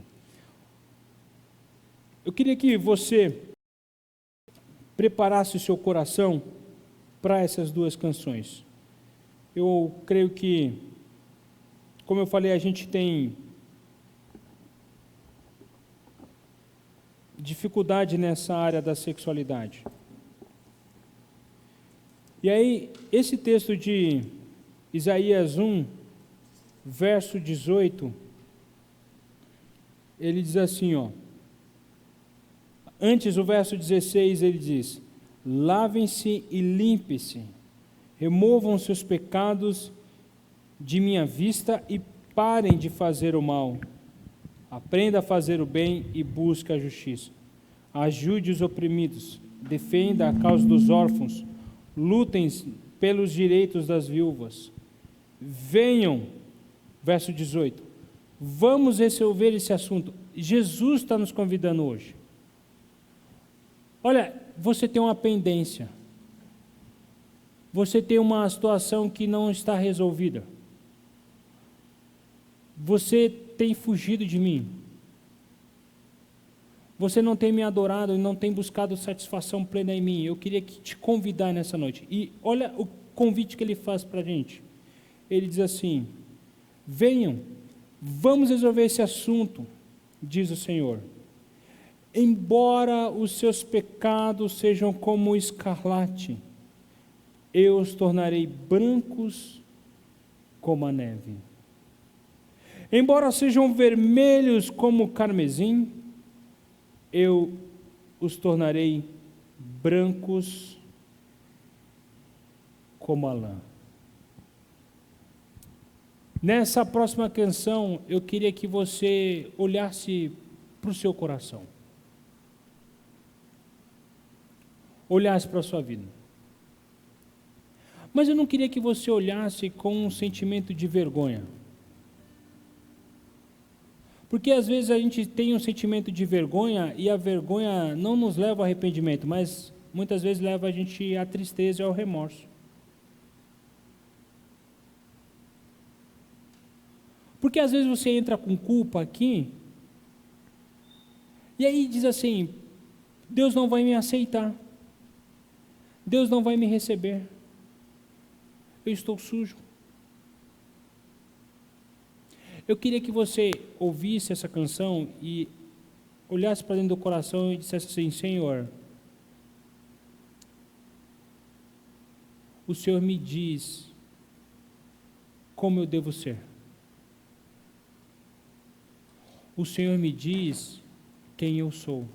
Eu queria que você preparasse o seu coração para essas 2 canções. Eu creio que, como eu falei, a gente tem dificuldade nessa área da sexualidade. E aí, esse texto de Isaías 1, verso 18, ele diz assim, antes o verso 16 ele diz, lavem-se e limpem-se, removam seus pecados de minha vista e parem de fazer o mal. Aprenda a fazer o bem e busque a justiça. Ajude os oprimidos, defenda a causa dos órfãos, lutem pelos direitos das viúvas. Venham, verso 18, vamos resolver esse assunto. Jesus está nos convidando hoje. Olha, você tem uma pendência. Você tem uma situação que não está resolvida. Você tem fugido de mim. Você não tem me adorado e não tem buscado satisfação plena em mim. Eu queria te convidar nessa noite. E olha o convite que ele faz para a gente. Ele diz assim, venham, vamos resolver esse assunto, diz o Senhor. Embora os seus pecados sejam como escarlate, eu os tornarei brancos como a neve. Embora sejam vermelhos como o carmesim, eu os tornarei brancos como a lã. Nessa próxima canção, eu queria que você olhasse para o seu coração. Olhasse para a sua vida. Mas eu não queria que você olhasse com um sentimento de vergonha. Porque às vezes a gente tem um sentimento de vergonha e a vergonha não nos leva ao arrependimento, mas muitas vezes leva a gente à tristeza e ao remorso. Porque às vezes você entra com culpa aqui e aí diz assim, Deus não vai me aceitar, Deus não vai me receber, eu estou sujo. Eu queria que você ouvisse essa canção e olhasse para dentro do coração e dissesse assim, Senhor, o Senhor me diz como eu devo ser. O Senhor me diz quem eu sou.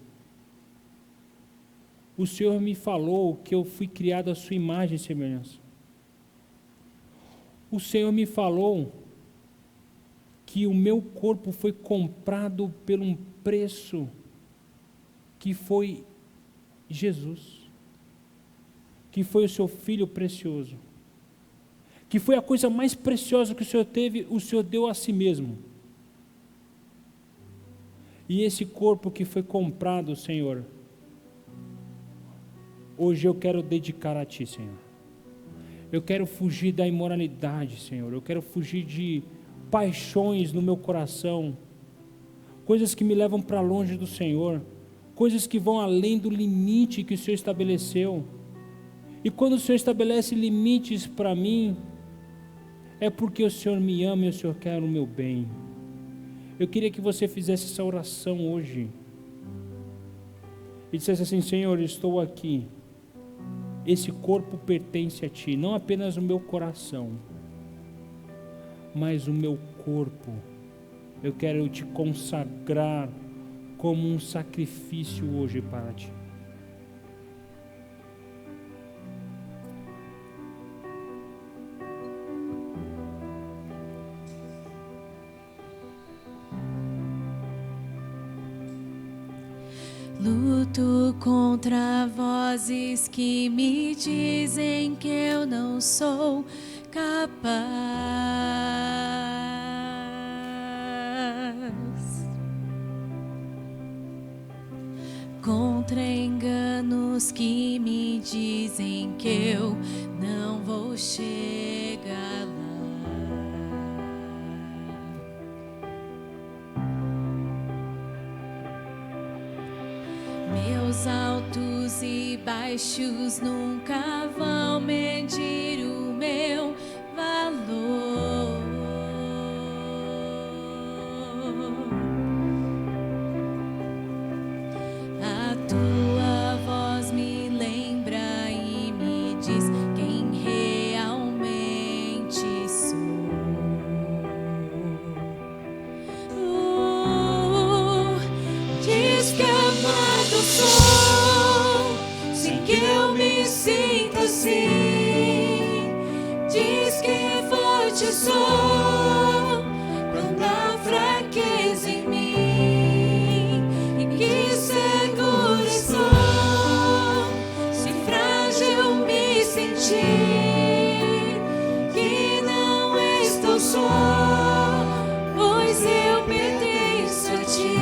O Senhor me falou que eu fui criado à sua imagem e semelhança. O Senhor me falou que o meu corpo foi comprado por um preço que foi Jesus, que foi o seu Filho precioso, que foi a coisa mais preciosa que o Senhor teve, o Senhor deu a si mesmo. E esse corpo que foi comprado, Senhor, hoje eu quero dedicar a Ti, Senhor. Eu quero fugir da imoralidade, Senhor, eu quero fugir de paixões no meu coração, coisas que me levam para longe do Senhor, coisas que vão além do limite que o Senhor estabeleceu. E quando o Senhor estabelece limites para mim, é porque o Senhor me ama e o Senhor quer o meu bem. Eu queria que você fizesse essa oração hoje e dissesse assim, Senhor, estou aqui, esse corpo pertence a Ti, não apenas o meu coração, mas o meu corpo eu quero te consagrar como um sacrifício hoje para ti. Luto contra vozes que me dizem que eu não sou capaz, contra enganos que me dizem que eu não vou chegar lá. Meus altos e baixos nunca vão medir o meu valor. A tua voz me lembra e me diz quem realmente sou. Diz que amado sou, sem que eu me sinta assim. Diz que forte sou, quando há fraqueza em mim. E que seguro estou, se frágil me sentir. Que não estou só, pois eu pertenço a ti.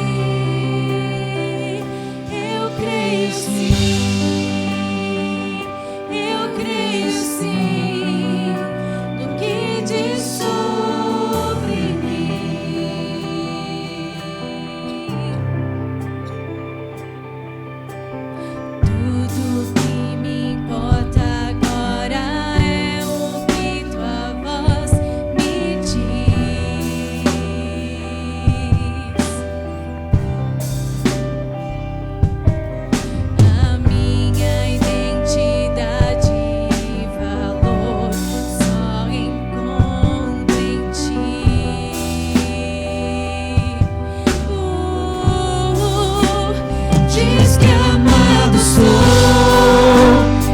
Eu creio sim, no que diz sobre mim. Tudo que me importa agora é o que tua voz me diz. A minha identidade e valor só encontro em ti. Diz que amado sou,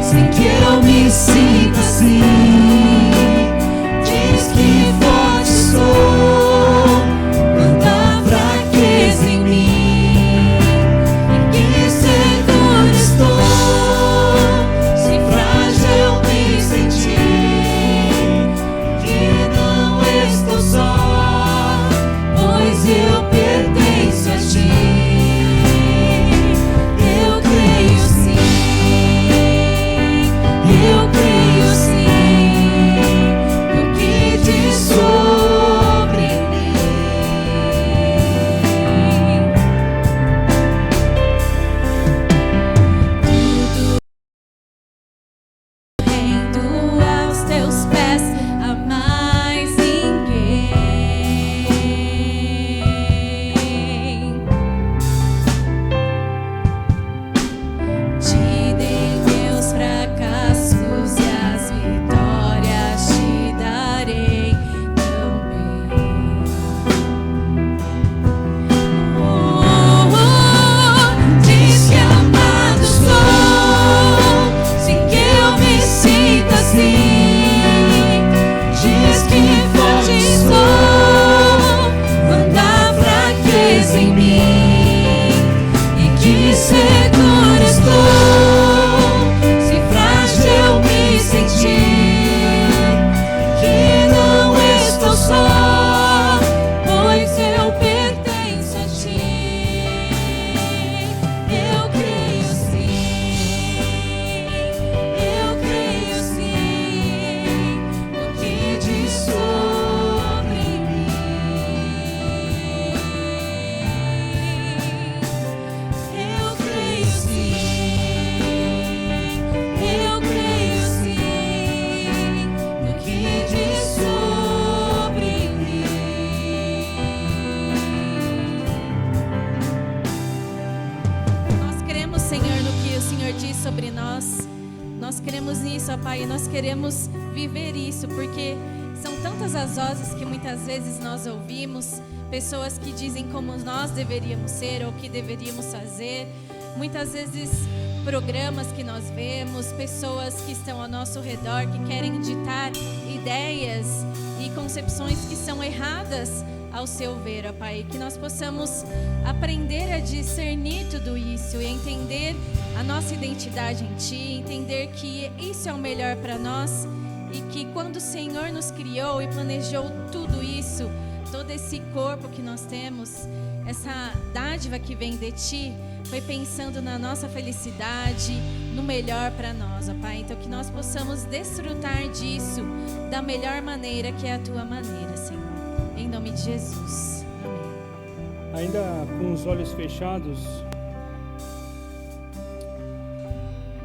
sem que eu me sinta assim. Diz que forte sou, quando há fraqueza em mim. E que seguro estou, se frágil me sentir. Que não estou só, pois eu pertenço a ti. Eu creio sim, no que diz sobre mim. Tudo rendo aos teus pés, a mais ninguém. Te dei meus fracassos e as vitórias te darei também. Diz que amado sou, sem que eu me sinta assim. Diz que forte sou, quando há fraqueza em mim. E que seguro estou, se frágil me sentir. Que não estou só, pois eu pertenço a ti. Eu creio sim, no que diz sobre mim. Eu creio sim, no que diz sobre mim. Nós cremos, Senhor, no que o Senhor diz sobre nós. Nós cremos nisso, ó Pai, e nós queremos viver isso, porque são tantas as vozes que muitas vezes nós ouvimos, pessoas que dizem como nós deveríamos ser ou o que deveríamos fazer. Muitas vezes programas que nós vemos, pessoas que estão ao nosso redor que querem ditar ideias e concepções que são erradas ao seu ver, ó Pai, que nós possamos aprender a discernir tudo isso e entender a nossa identidade em Ti, entender que isso é o melhor para nós e que quando o Senhor nos criou e planejou tudo isso, todo esse corpo que nós temos, essa dádiva que vem de Ti, foi pensando na nossa felicidade, no melhor para nós, ó Pai. Então que nós possamos desfrutar disso da melhor maneira, que é a Tua maneira, Senhor. Em nome de Jesus. Amém. Ainda com os olhos fechados,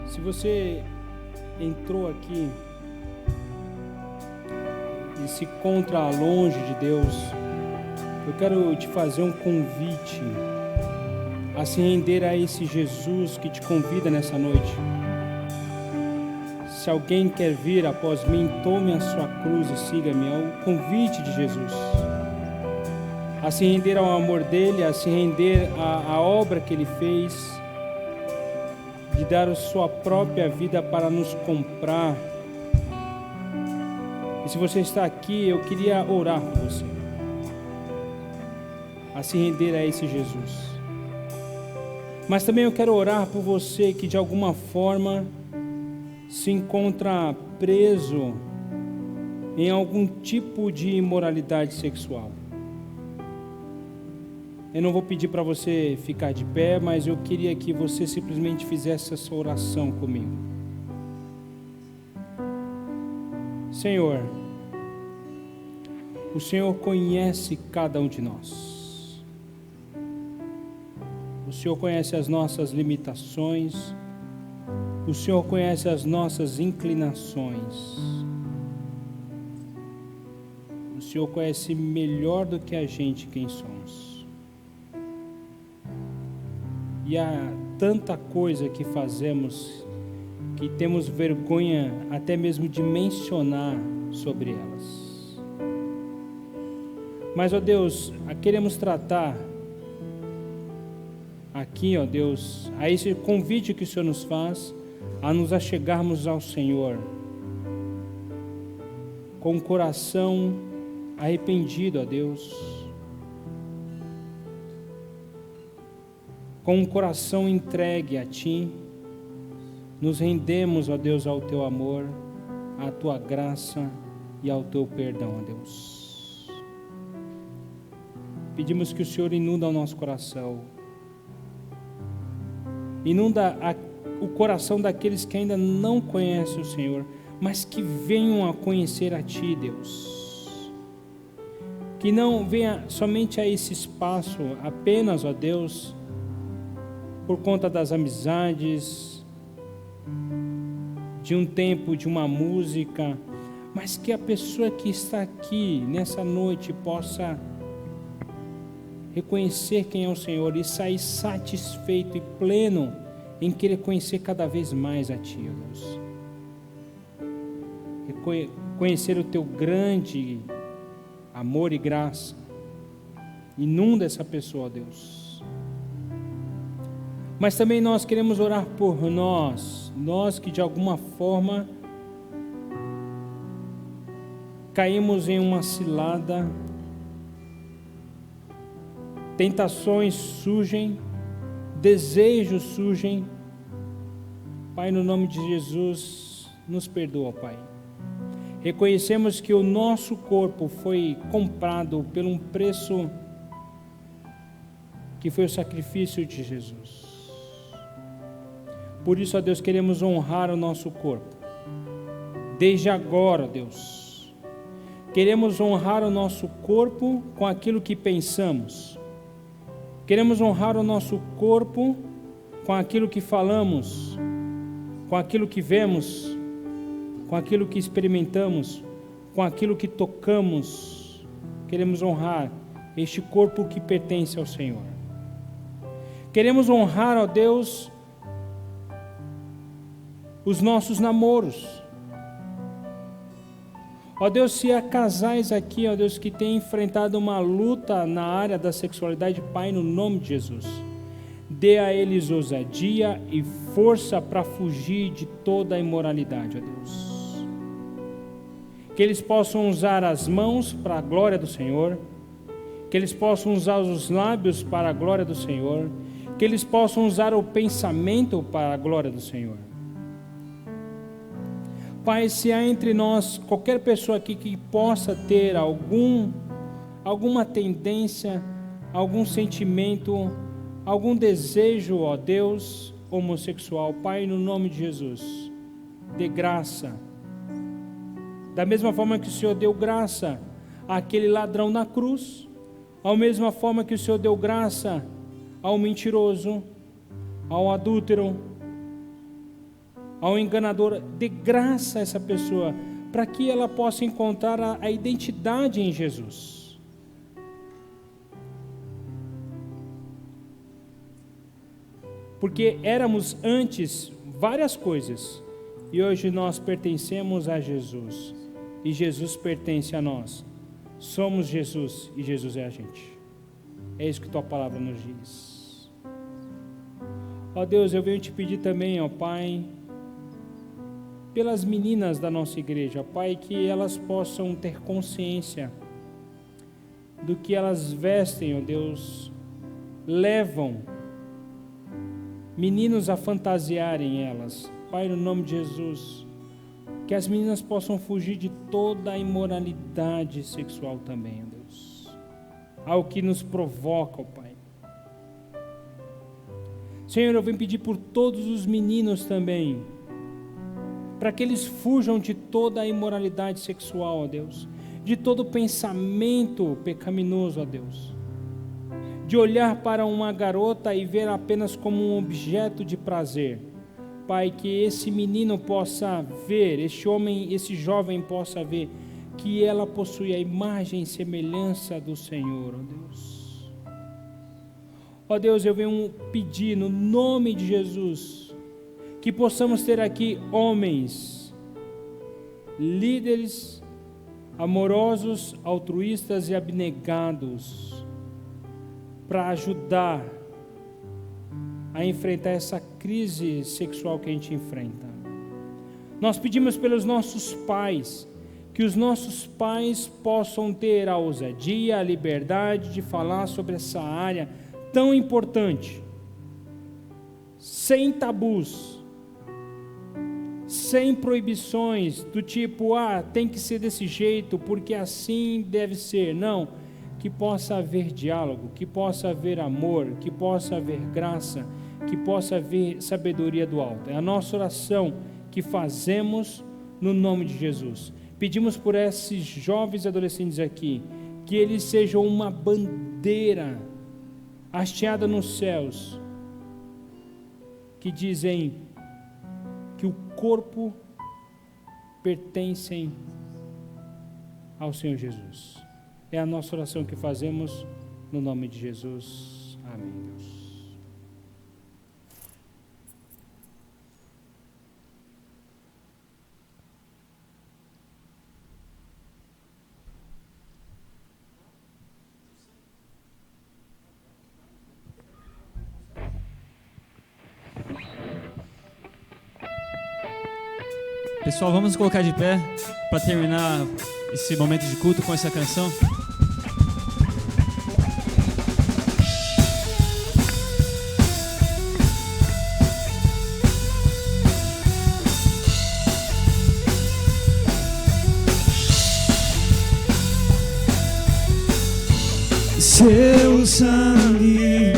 se você entrou aqui e se encontra longe de Deus, eu quero te fazer um convite a se render a esse Jesus que te convida nessa noite. Se alguém quer vir após mim, tome a sua cruz e siga-me. É o convite de Jesus a se render ao amor dele, a se render à obra que ele fez, de dar a sua própria vida para nos comprar. E se você está aqui, eu queria orar por você, a se render a esse Jesus. Mas também eu quero orar por você que de alguma forma se encontra preso em algum tipo de imoralidade sexual. Eu não vou pedir para você ficar de pé, mas eu queria que você simplesmente fizesse essa oração comigo. Senhor, o Senhor conhece cada um de nós. O Senhor conhece as nossas limitações. O Senhor conhece as nossas inclinações. O Senhor conhece melhor do que a gente quem somos. E há tanta coisa que fazemos que temos vergonha até mesmo de mencionar sobre elas. Mas, ó Deus, queremos tratar aqui, ó Deus, a esse convite que o Senhor nos faz, a nos achegarmos ao Senhor com o coração arrependido, ó Deus, com o coração entregue a Ti. Nos rendemos, ó Deus, ao Teu amor, à Tua graça e ao Teu perdão, ó Deus. Pedimos que o Senhor inunda o nosso coração, inunda o coração daqueles que ainda não conhecem o Senhor, mas que venham a conhecer a Ti, Deus. Que não venha somente a esse espaço apenas, ó Deus, por conta das amizades, de um tempo, de uma música, mas que a pessoa que está aqui nessa noite possa reconhecer quem é o Senhor e sair satisfeito e pleno em querer conhecer cada vez mais a Ti, ó Deus. Conhecer o Teu grande amor e graça. Inunda essa pessoa, ó Deus. Mas também nós queremos orar por nós que de alguma forma caímos em uma cilada, tentações surgem, desejos surgem. Pai, no nome de Jesus, nos perdoa, Pai. Reconhecemos que o nosso corpo foi comprado por um preço que foi o sacrifício de Jesus. Por isso, ó Deus, queremos honrar o nosso corpo. Desde agora, ó Deus, queremos honrar o nosso corpo com aquilo que pensamos. Queremos honrar o nosso corpo com aquilo que falamos, com aquilo que vemos, com aquilo que experimentamos, com aquilo que tocamos. Queremos honrar este corpo que pertence ao Senhor. Queremos honrar, ó Deus, os nossos namoros. Ó Deus, se há casais aqui, ó Deus, que têm enfrentado uma luta na área da sexualidade, Pai, no nome de Jesus, dê a eles ousadia e força para fugir de toda a imoralidade, ó Deus. Que eles possam usar as mãos para a glória do Senhor, que eles possam usar os lábios para a glória do Senhor, que eles possam usar o pensamento para a glória do Senhor. Pai, se há entre nós qualquer pessoa aqui que possa ter alguma tendência, algum sentimento, algum desejo, ó Deus, homossexual, Pai, no nome de Jesus, dê graça. Da mesma forma que o Senhor deu graça àquele ladrão na cruz, da mesma forma que o Senhor deu graça ao mentiroso, ao adúltero, ao enganador, dê graça a essa pessoa, para que ela possa encontrar a identidade em Jesus. Porque éramos antes várias coisas, e hoje nós pertencemos a Jesus, e Jesus pertence a nós. Somos Jesus, e Jesus é a gente. É isso que tua palavra nos diz. Ó Deus, eu venho te pedir também, ó Pai, pelas meninas da nossa igreja, Pai, que elas possam ter consciência do que elas vestem, ó Deus, levam meninos a fantasiarem elas. Pai, no nome de Jesus, que as meninas possam fugir de toda a imoralidade sexual também, ó Deus, ao que nos provoca, ó Pai. Senhor, eu venho pedir por todos os meninos também, para que eles fujam de toda a imoralidade sexual, ó Deus, de todo pensamento pecaminoso, ó Deus, de olhar para uma garota e ver apenas como um objeto de prazer. Pai, que esse menino possa ver, este homem, esse jovem possa ver que ela possui a imagem e semelhança do Senhor, ó Deus. Ó Deus, eu venho pedir no nome de Jesus, que possamos ter aqui homens, líderes, amorosos, altruístas e abnegados, para ajudar a enfrentar essa crise sexual que a gente enfrenta. Nós pedimos pelos nossos pais, que os nossos pais possam ter a ousadia, a liberdade de falar sobre essa área tão importante, sem tabus, sem proibições do tipo, tem que ser desse jeito, porque assim deve ser. Não, que possa haver diálogo, que possa haver amor, que possa haver graça, que possa haver sabedoria do alto. É a nossa oração que fazemos no nome de Jesus. Pedimos por esses jovens e adolescentes aqui, que eles sejam uma bandeira hasteada nos céus, que dizem que o corpo pertencem ao Senhor Jesus. É a nossa oração que fazemos no nome de Jesus. Amém, Deus. Pessoal, vamos nos colocar de pé para terminar esse momento de culto com essa canção. Seu sangue,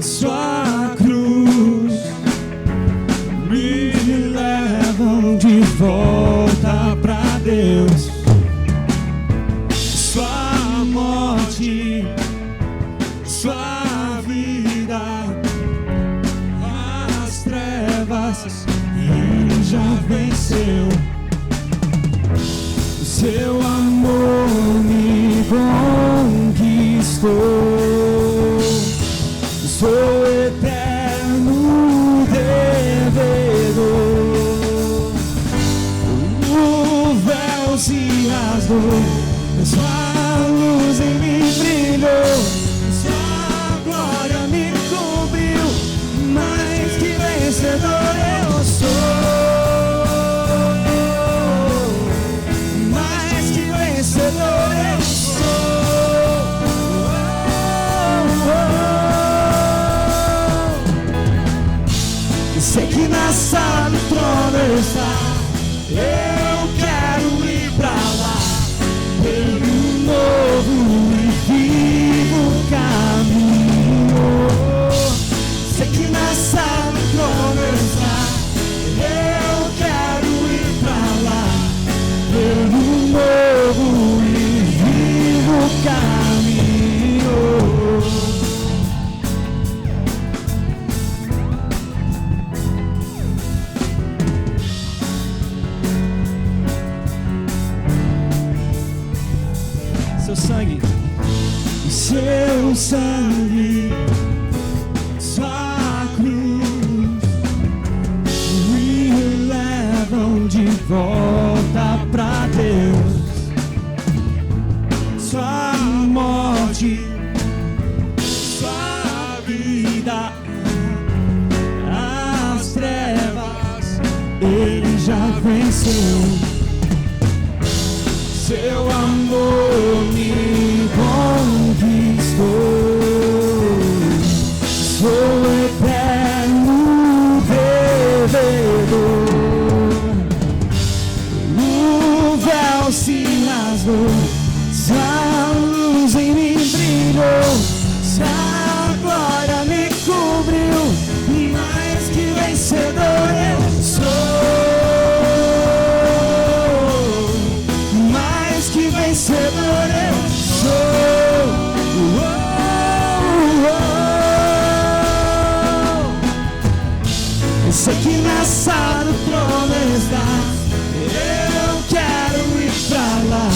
sua cruz, me levam de volta pra Deus. Sua morte, sua vida, as trevas, e já venceu. Seu amor me conquistou. Sou eterno devedor. O véu se na sala do trono está. Eu quero ir pra lá, pelo novo e vivo caminho. Sei que na sala do trono está. Eu quero ir pra lá, pelo novo e vivo caminho. Seu sangue, Seu sangue, sua cruz, me levam de volta pra Deus. Sua morte, sua vida, as trevas, Ele já venceu. Seu amor me conquistou. Sou eterno devedor. O véu se rasgou, a luz em mim brilhou, a glória me cobriu, mais que vencedor eu sou. Vencedor eu sou. Eu sei que na sala do trono está. Eu quero ir pra lá,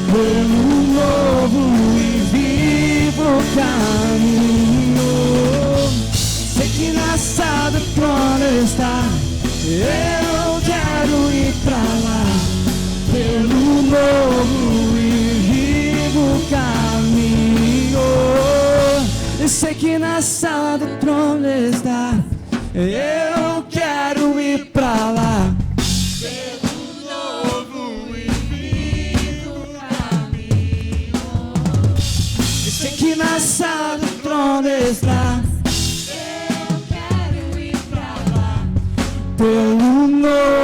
pelo novo e vivo caminho. Sei que na sala do trono está. Eu quero ir pra lá, pelo novo e vivo caminho. Eu sei que na sala do trono está. Eu quero ir pra lá, pelo novo e vivo caminho. Eu sei que na sala do trono está. Eu quero ir pra lá, pelo novo